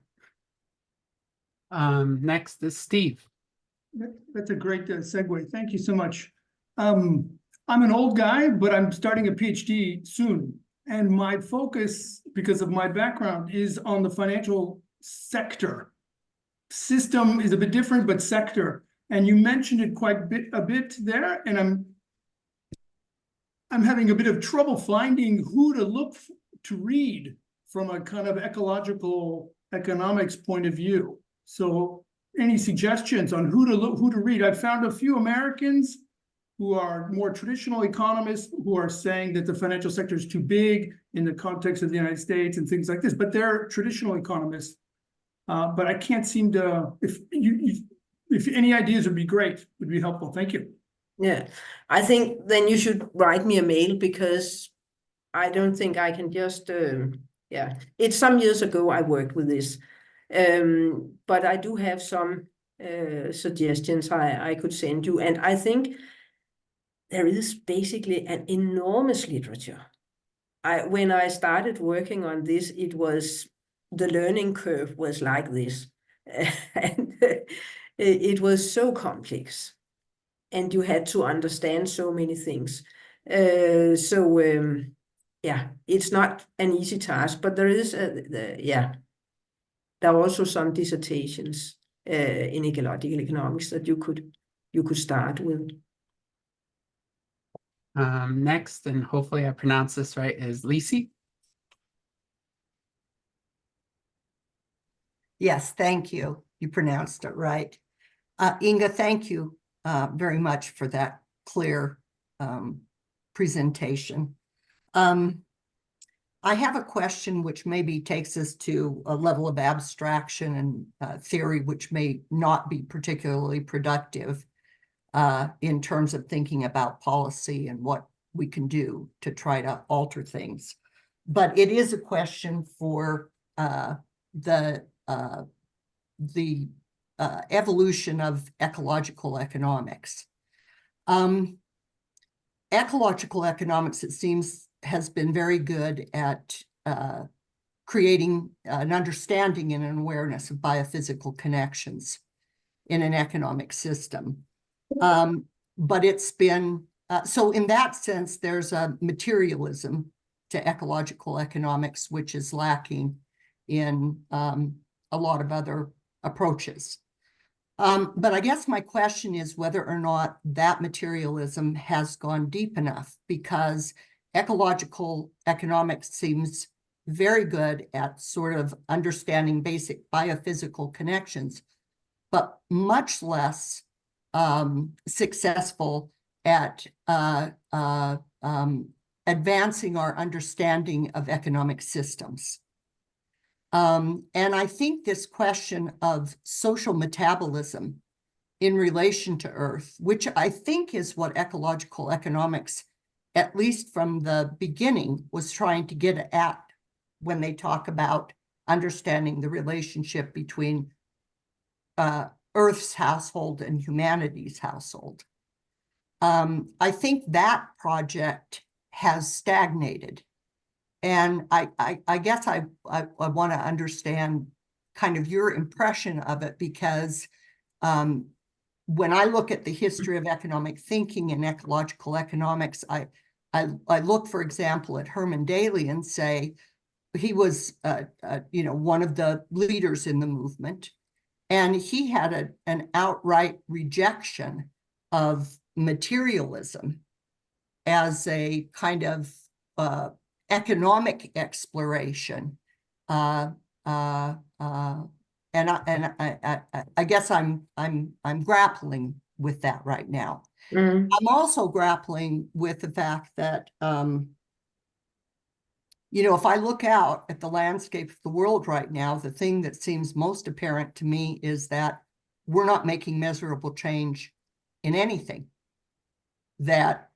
Next is Steve. That's a great segue. Thank you so much. I'm an old guy, but I'm starting a PhD soon. And my focus, because of my background, is on the financial sector. System is a bit different, but sector. And you mentioned it a bit there, and I'm having a bit of trouble finding who to look to read from a kind of ecological economics point of view. So any suggestions on who to read? I've found a few Americans who are more traditional economists who are saying that the financial sector is too big in the context of the United States and things like this, but they're traditional economists. But I can't seem to, if any ideas would be great, would be helpful. Thank you. Yeah, I think then you should write me a mail, because I don't think I can just, yeah, it's some years ago I worked with this. But I do have some suggestions I could send you. And I think there is basically an enormous literature. When I started working on this, the learning curve was like this. And it was so complex, and you had to understand so many things. Yeah, it's not an easy task, but there is there are also some dissertations in ecological economics that you could start with. Next, and hopefully I pronounce this right, is Lisi. Yes, thank you. You pronounced it right. Inge, thank you very much for that clear presentation. I have a question which maybe takes us to a level of abstraction and theory which may not be particularly productive in terms of thinking about policy and what we can do to try to alter things. But it is a question for the evolution of ecological economics. Ecological economics, it seems, has been very good at creating an understanding and an awareness of biophysical connections in an economic system. But it's been, so in that sense, there's a materialism to ecological economics, which is lacking in a lot of other approaches. But I guess my question is whether or not that materialism has gone deep enough, because ecological economics seems very good at sort of understanding basic biophysical connections, but much less successful at advancing our understanding of economic systems. And I think this question of social metabolism in relation to Earth, which I think is what ecological economics, at least from the beginning, was trying to get at when they talk about understanding the relationship between Earth's household and humanity's household. I think that project has stagnated. And I guess I want to understand kind of your impression of it, because when I look at the history of economic thinking and ecological economics, I look, for example, at Herman Daly and say he was one of the leaders in the movement, and he had an outright rejection of materialism as a kind of economic exploration, and I guess I'm grappling with that right now. Mm. I'm also grappling with the fact that if I look out at the landscape of the world right now, the thing that seems most apparent to me is that we're not making measurable change in anything that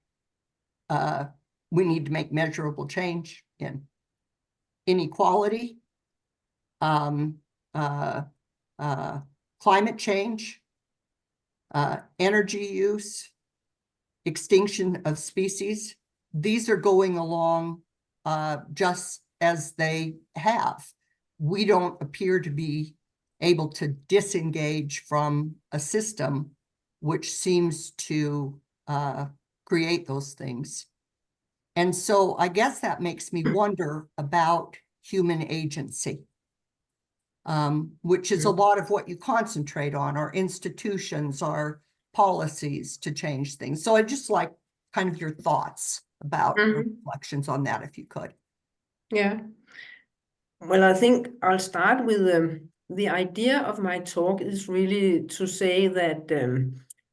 we need to make measurable change in. Inequality, climate change, energy use, extinction of species. These are going along just as they have. We don't appear to be able to disengage from a system which seems to create those things. And so I guess that makes me wonder about human agency, which is a lot of what you concentrate on, our institutions, our policies to change things. So I'd just like kind of your thoughts about reflections on that, if you could. Yeah. Well, I think I'll start with the idea of my talk is really to say that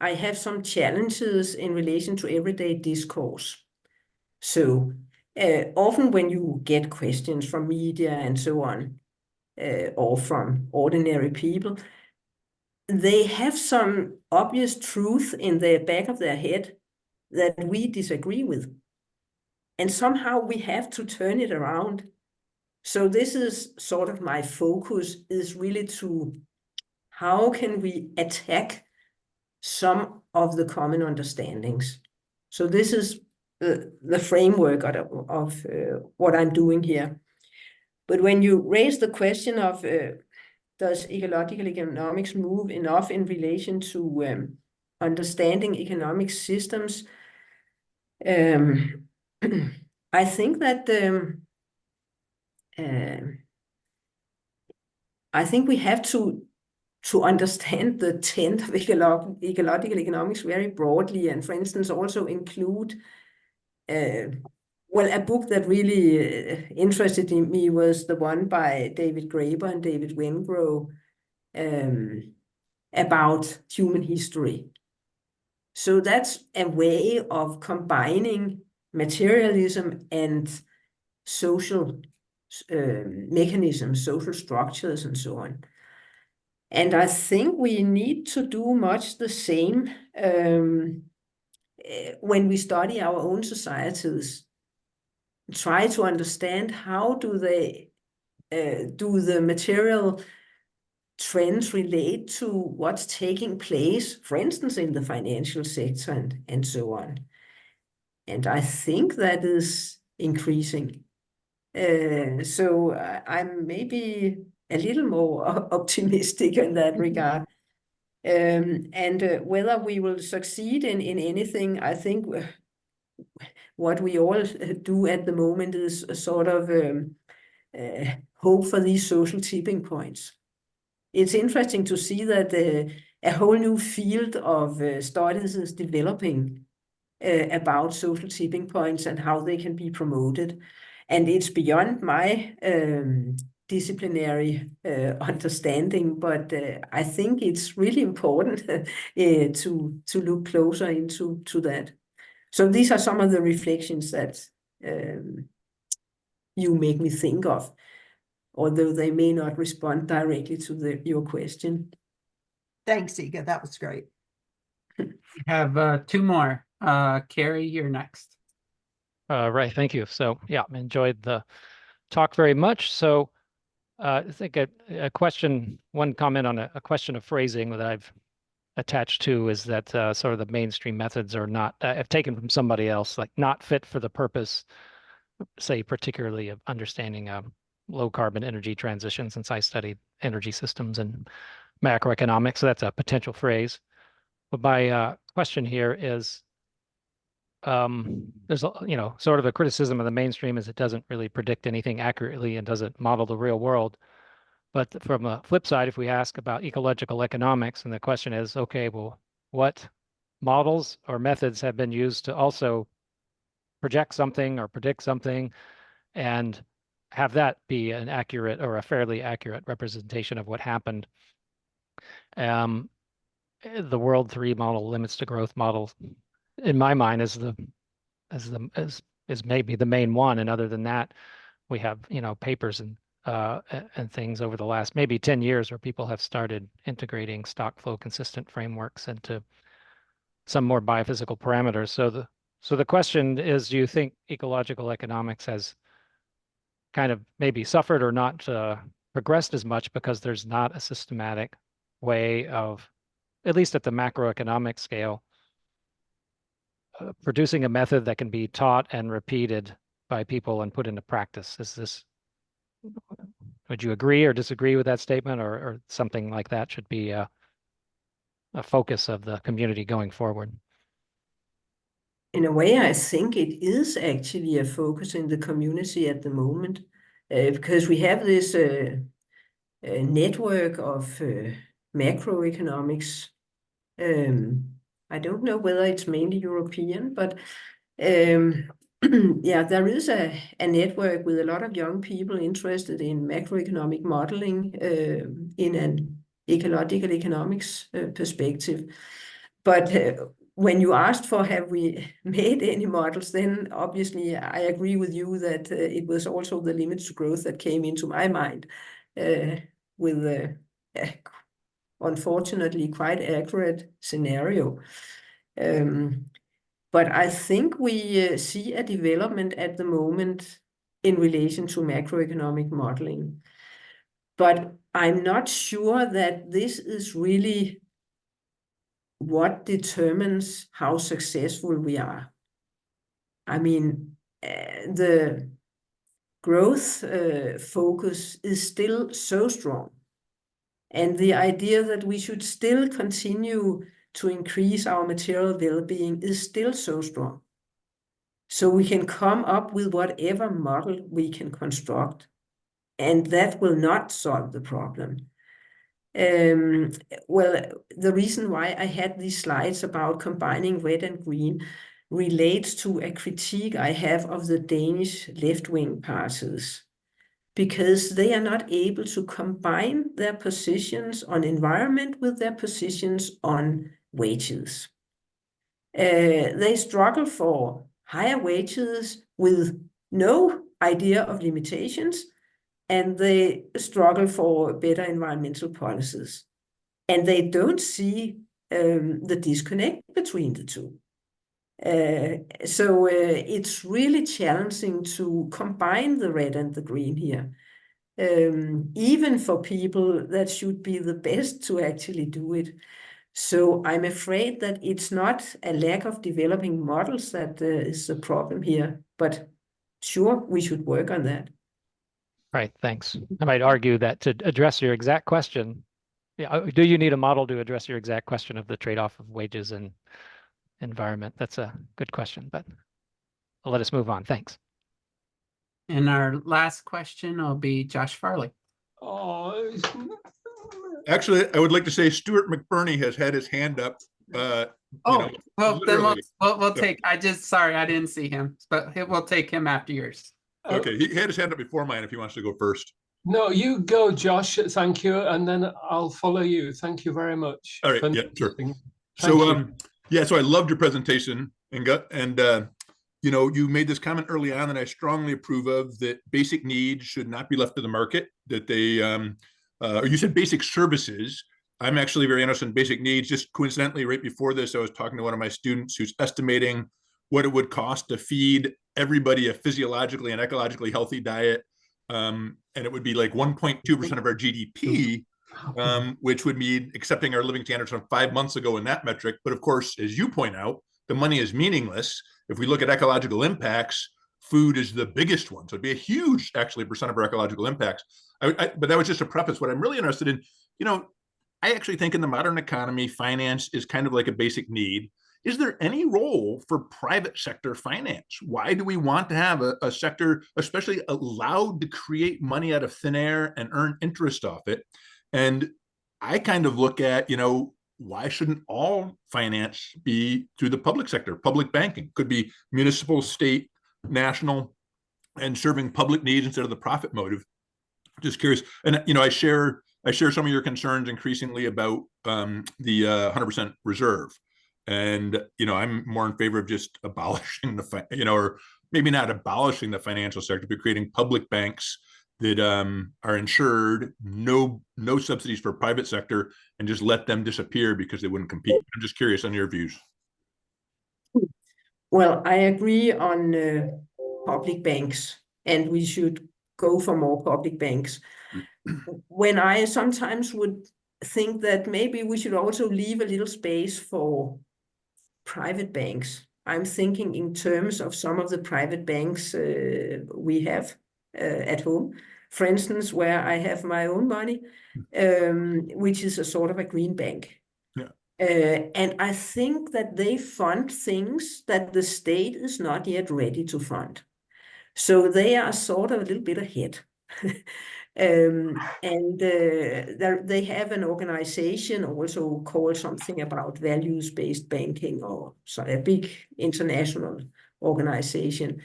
I have some challenges in relation to everyday discourse. So often when you get questions from media and so on, or from ordinary people, they have some obvious truth in the back of their head that we disagree with. And somehow we have to turn it around. So this is sort of my focus, is really to how can we attack some of the common understandings. So this is the framework of what I'm doing here. But when you raise the question of does ecological economics move enough in relation to understanding economic systems, I think that I think we have to understand the tent of ecological economics very broadly, and for instance also include well, a book that really interested me was the one by David Graeber and David Wengrow about human history. So that's a way of combining materialism and social mechanisms, social structures, and so on. And I think we need to do much the same when we study our own societies. Try to understand how do they do the material trends relate to what's taking place, for instance, in the financial sector and so on. And I think that is increasing. So I'm maybe a little more optimistic in that regard. And whether we will succeed in anything, I think what we all do at the moment is a sort of hope for these social tipping points. it's interesting to see that a whole new field of studies is developing about social tipping points and how they can be promoted. And it's beyond my disciplinary understanding, but I think it's really important to look closer into that. So these are some of the reflections that you make me think of, although they may not respond directly to your question. Thanks, Inge. That was great. We have 2 more. Carrie, you're next. Right, thank you. So yeah, enjoyed the talk very much. So I think a question, one comment on a question of phrasing that I've attached to is that sort of the mainstream methods are not, I've taken from somebody else, like not fit for the purpose, say particularly of understanding low carbon energy transition, since I studied energy systems and macroeconomics. So that's a potential phrase. But my question here is, there's sort of a criticism of the mainstream is it doesn't really predict anything accurately and doesn't model the real world. But from a flip side, if we ask about ecological economics, and the question is, okay, well, what models or methods have been used to also project something or predict something and have that be an accurate or a fairly accurate representation of what happened? The World 3 model, limits to growth model, in my mind, is maybe the main one. And other than that, we have papers and things over the last maybe 10 years where people have started integrating stock flow consistent frameworks into some more biophysical parameters. So the question is, do you think ecological economics has kind of maybe suffered or not progressed as much because there's not a systematic way of, at least at the macroeconomic scale, producing a method that can be taught and repeated by people and put into practice? Would you agree or disagree with that statement, or something like that should be a focus of the community going forward? In a way, I think it is actually a focus in the community at the moment, because we have this network of macroeconomics. I don't know whether it's mainly European, but yeah, there is a network with a lot of young people interested in macroeconomic modeling in an ecological economics perspective. But when you asked for have we made any models, then obviously I agree with you that it was also the limits to growth that came into my mind with unfortunately quite accurate scenario. But I think we see a development at the moment in relation to macroeconomic modeling. But I'm not sure that this is really what determines how successful we are. I mean, the growth focus is still so strong. And the idea that we should still continue to increase our material well-being is still so strong. So we can come up with whatever model we can construct, and that will not solve the problem. Well, the reason why I had these slides about combining red and green relates to a critique I have of the Danish left-wing parties, because they are not able to combine their positions on environment with their positions on wages. They struggle for higher wages with no idea of limitations, and they struggle for better environmental policies. And they don't see the disconnect between the two. So it's really challenging to combine the red and the green here, even for people that should be the best to actually do it. So I'm afraid that it's not a lack of developing models that is the problem here, but sure, we should work on that. Right, thanks. I might argue that to address your exact question, do you need a model to address your exact question of the trade-off of wages and environment? That's a good question, but I'll let us move on. Thanks. And our last question will be Josh Farley. Oh, Actually, I would like to say Stuart McBurney has had his hand up. Oh, well, then literally. we'll take, sorry, I didn't see him, but we'll take him after yours. Okay, he had his hand up before mine if he wants to go first. No, you go, Josh. Thank you. And then I'll follow you. Thank you very much. All right, yeah, sure. Thank So, you. yeah, so I loved your presentation, Inge, and you know, you made this comment early on that I strongly approve of, that basic needs should not be left to the market, that they, or you said basic services. I'm actually very interested in basic needs. Just coincidentally, right before this, I was talking to one of my students who's estimating what it would cost to feed everybody a physiologically and ecologically healthy diet. And it would be like 1.2% of our GDP, which would mean accepting our living standards from 5 months ago in that metric. But of course, as you point out, the money is meaningless. If we look at ecological impacts, food is the biggest one. So it'd be a huge, actually, percent of our ecological impacts. But that was just a preface. What I'm really interested in, you know, I actually think in the modern economy, finance is kind of like a basic need. Is there any role for private sector finance? Why do we want to have a sector, especially allowed to create money out of thin air and earn interest off it? And I kind of look at, you know, why shouldn't all finance be through the public sector? Public banking could be municipal, state, national, and serving public needs instead of the profit motive. Just curious. And, you know, I share some of your concerns increasingly about the 100% reserve. And, you know, I'm more in favor of just abolishing the, you know, or maybe not abolishing the financial sector, but creating public banks that are insured, no subsidies for private sector, and just let them disappear because they wouldn't compete. I'm just curious on your views. Well, I agree on public banks, and we should go for more public banks. When I sometimes would think that maybe we should also leave a little space for private banks, I'm thinking in terms of some of the private banks we have at home. For instance, where I have my own money, which is a sort of a green bank. Yeah. And I think that they fund things that the state is not yet ready to fund. So they are sort of a little bit ahead. They have an organization also called something about values-based banking, or a big international organization.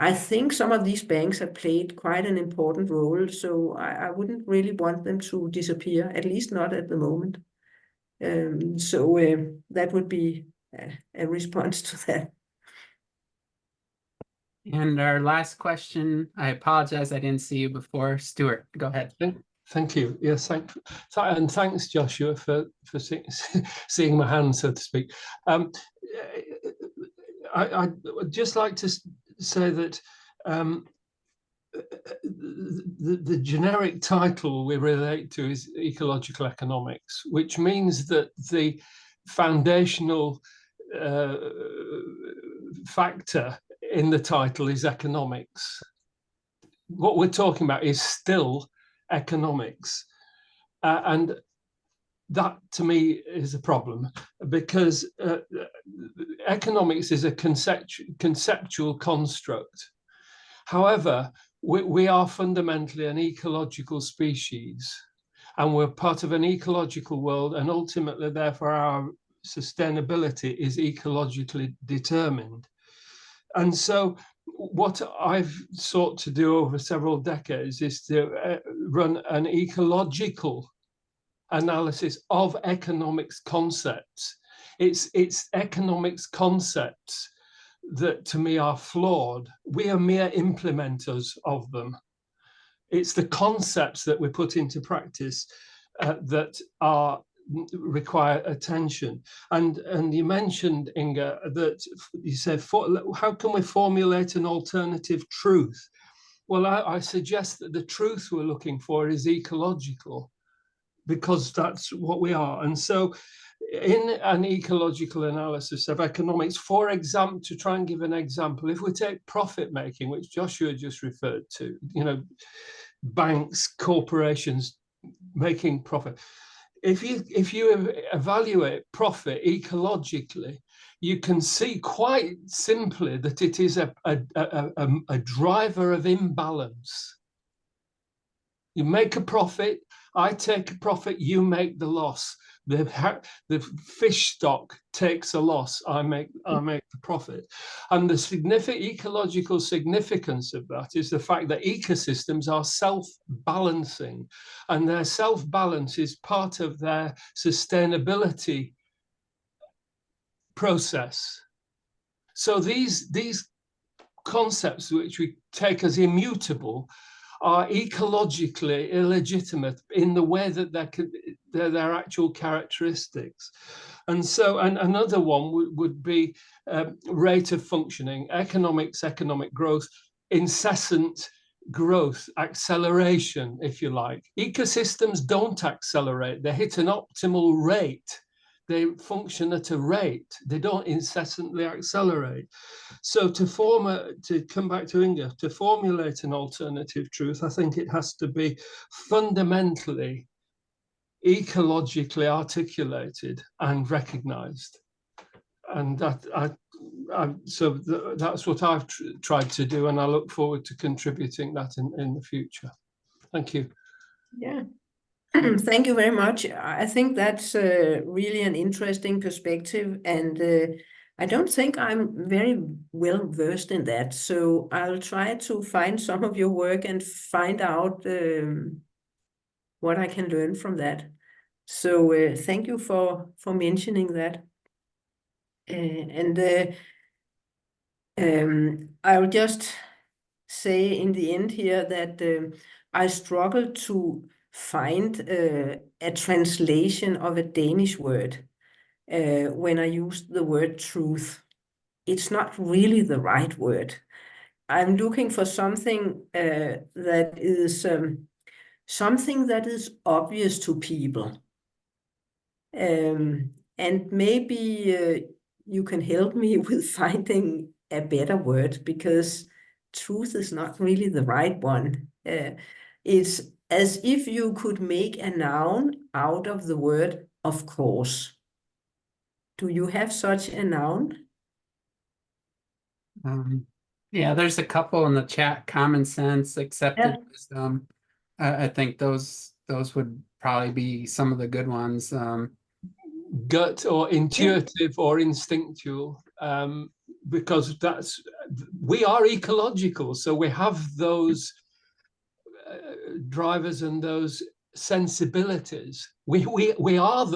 I think some of these banks have played quite an important role, so I wouldn't really want them to disappear, at least not at the moment. That would be a response to that. And our last question, I apologize, I didn't see you before. Stuart, go ahead. Thank you. Yes, and thanks, Joshua, for seeing my hand, so to speak. I'd just like to say that the generic title we relate to is ecological economics, which means that the foundational factor in the title is economics. What we're talking about is still economics. And that to me is a problem, because economics is a conceptual construct. However, we are fundamentally an ecological species, and we're part of an ecological world, and ultimately, therefore, our sustainability is ecologically determined. And so what I've sought to do over several decades is to run an ecological analysis of economics concepts. It's economics concepts that to me are flawed. We are mere implementers of them. It's the concepts that we put into practice that require attention. And you mentioned, Inge, that you said, how can we formulate an alternative truth? Well, I suggest that the truth we're looking for is ecological, because that's what we are. And so in an ecological analysis of economics, for example, to try and give an example, if we take profit making, which Joshua just referred to, you know, banks, corporations making profit. If you evaluate profit ecologically, you can see quite simply that it is a driver of imbalance. You make a profit, I take a profit, you make the loss. The fish stock takes a loss, I make the profit. And the ecological significance of that is the fact that ecosystems are self-balancing, and their self-balance is part of their sustainability process. So these concepts which we take as immutable are ecologically illegitimate in the way that they're their actual characteristics. And so, and another one would be rate of functioning, economic growth, incessant growth, acceleration, if you like. Ecosystems don't accelerate, they hit an optimal rate. They function at a rate, they don't incessantly accelerate. So to come back to Inge, to formulate an alternative truth, I think it has to be fundamentally ecologically articulated and recognized. And that's what I've tried to do, and I look forward to contributing that in the future. Thank you. Yeah. Thank you very much. I think that's really an interesting perspective, and I don't think I'm very well versed in that. So I'll try to find some of your work and find out what I can learn from that. So thank you for mentioning that. I'll just say in the end here that I struggle to find a translation of a Danish word when I used the word truth. It's not really the right word. I'm looking for something that is something that is obvious to people. And maybe you can help me with finding a better word, because truth is not really the right one. It's as if you could make a noun out of the word of course. Do you have such a noun? Yeah, there's a couple in the chat. Common sense, accepted wisdom. I think those would probably be some of the good ones. Gut or intuitive or instinctual, because we are ecological, so we have those drivers and those sensibilities. We are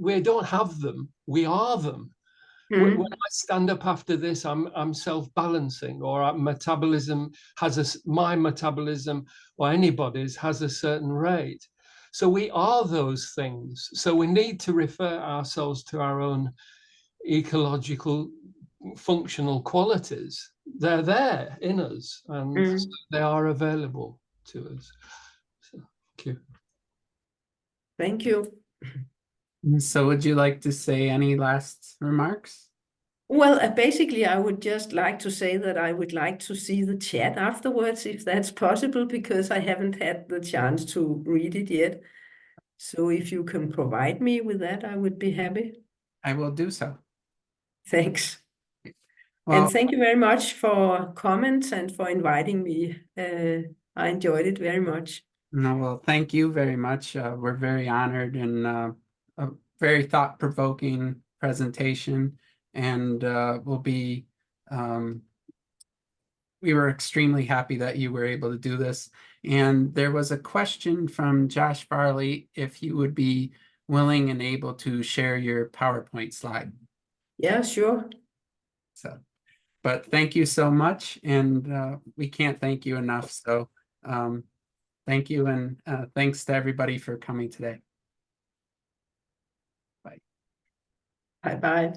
we don't have them, we are them. When I stand up after this, I'm self-balancing, or my metabolism or anybody's has a certain rate. So we are those things. So we need to refer ourselves to our own ecological functional qualities. They're there in us, and they are available to us. So, thank you. Thank you. So would you like to say any last remarks? Well, basically, I would just like to say that I would like to see the chat afterwards, if that's possible, because I haven't had the chance to read it yet. So if you can provide me with that, I would be happy. I will do so. Thanks. Well, and thank you very much for comments and for inviting me. I enjoyed it very much. No, well, thank you very much. We're very honored, and a very thought-provoking presentation, and we were extremely happy that you were able to do this. And there was a question from Josh Farley, if you would be willing and able to share your PowerPoint slide. Yeah, sure. So, but thank you so much, and we can't thank you enough. So thank you, and thanks to everybody for coming today. Bye. Bye-bye.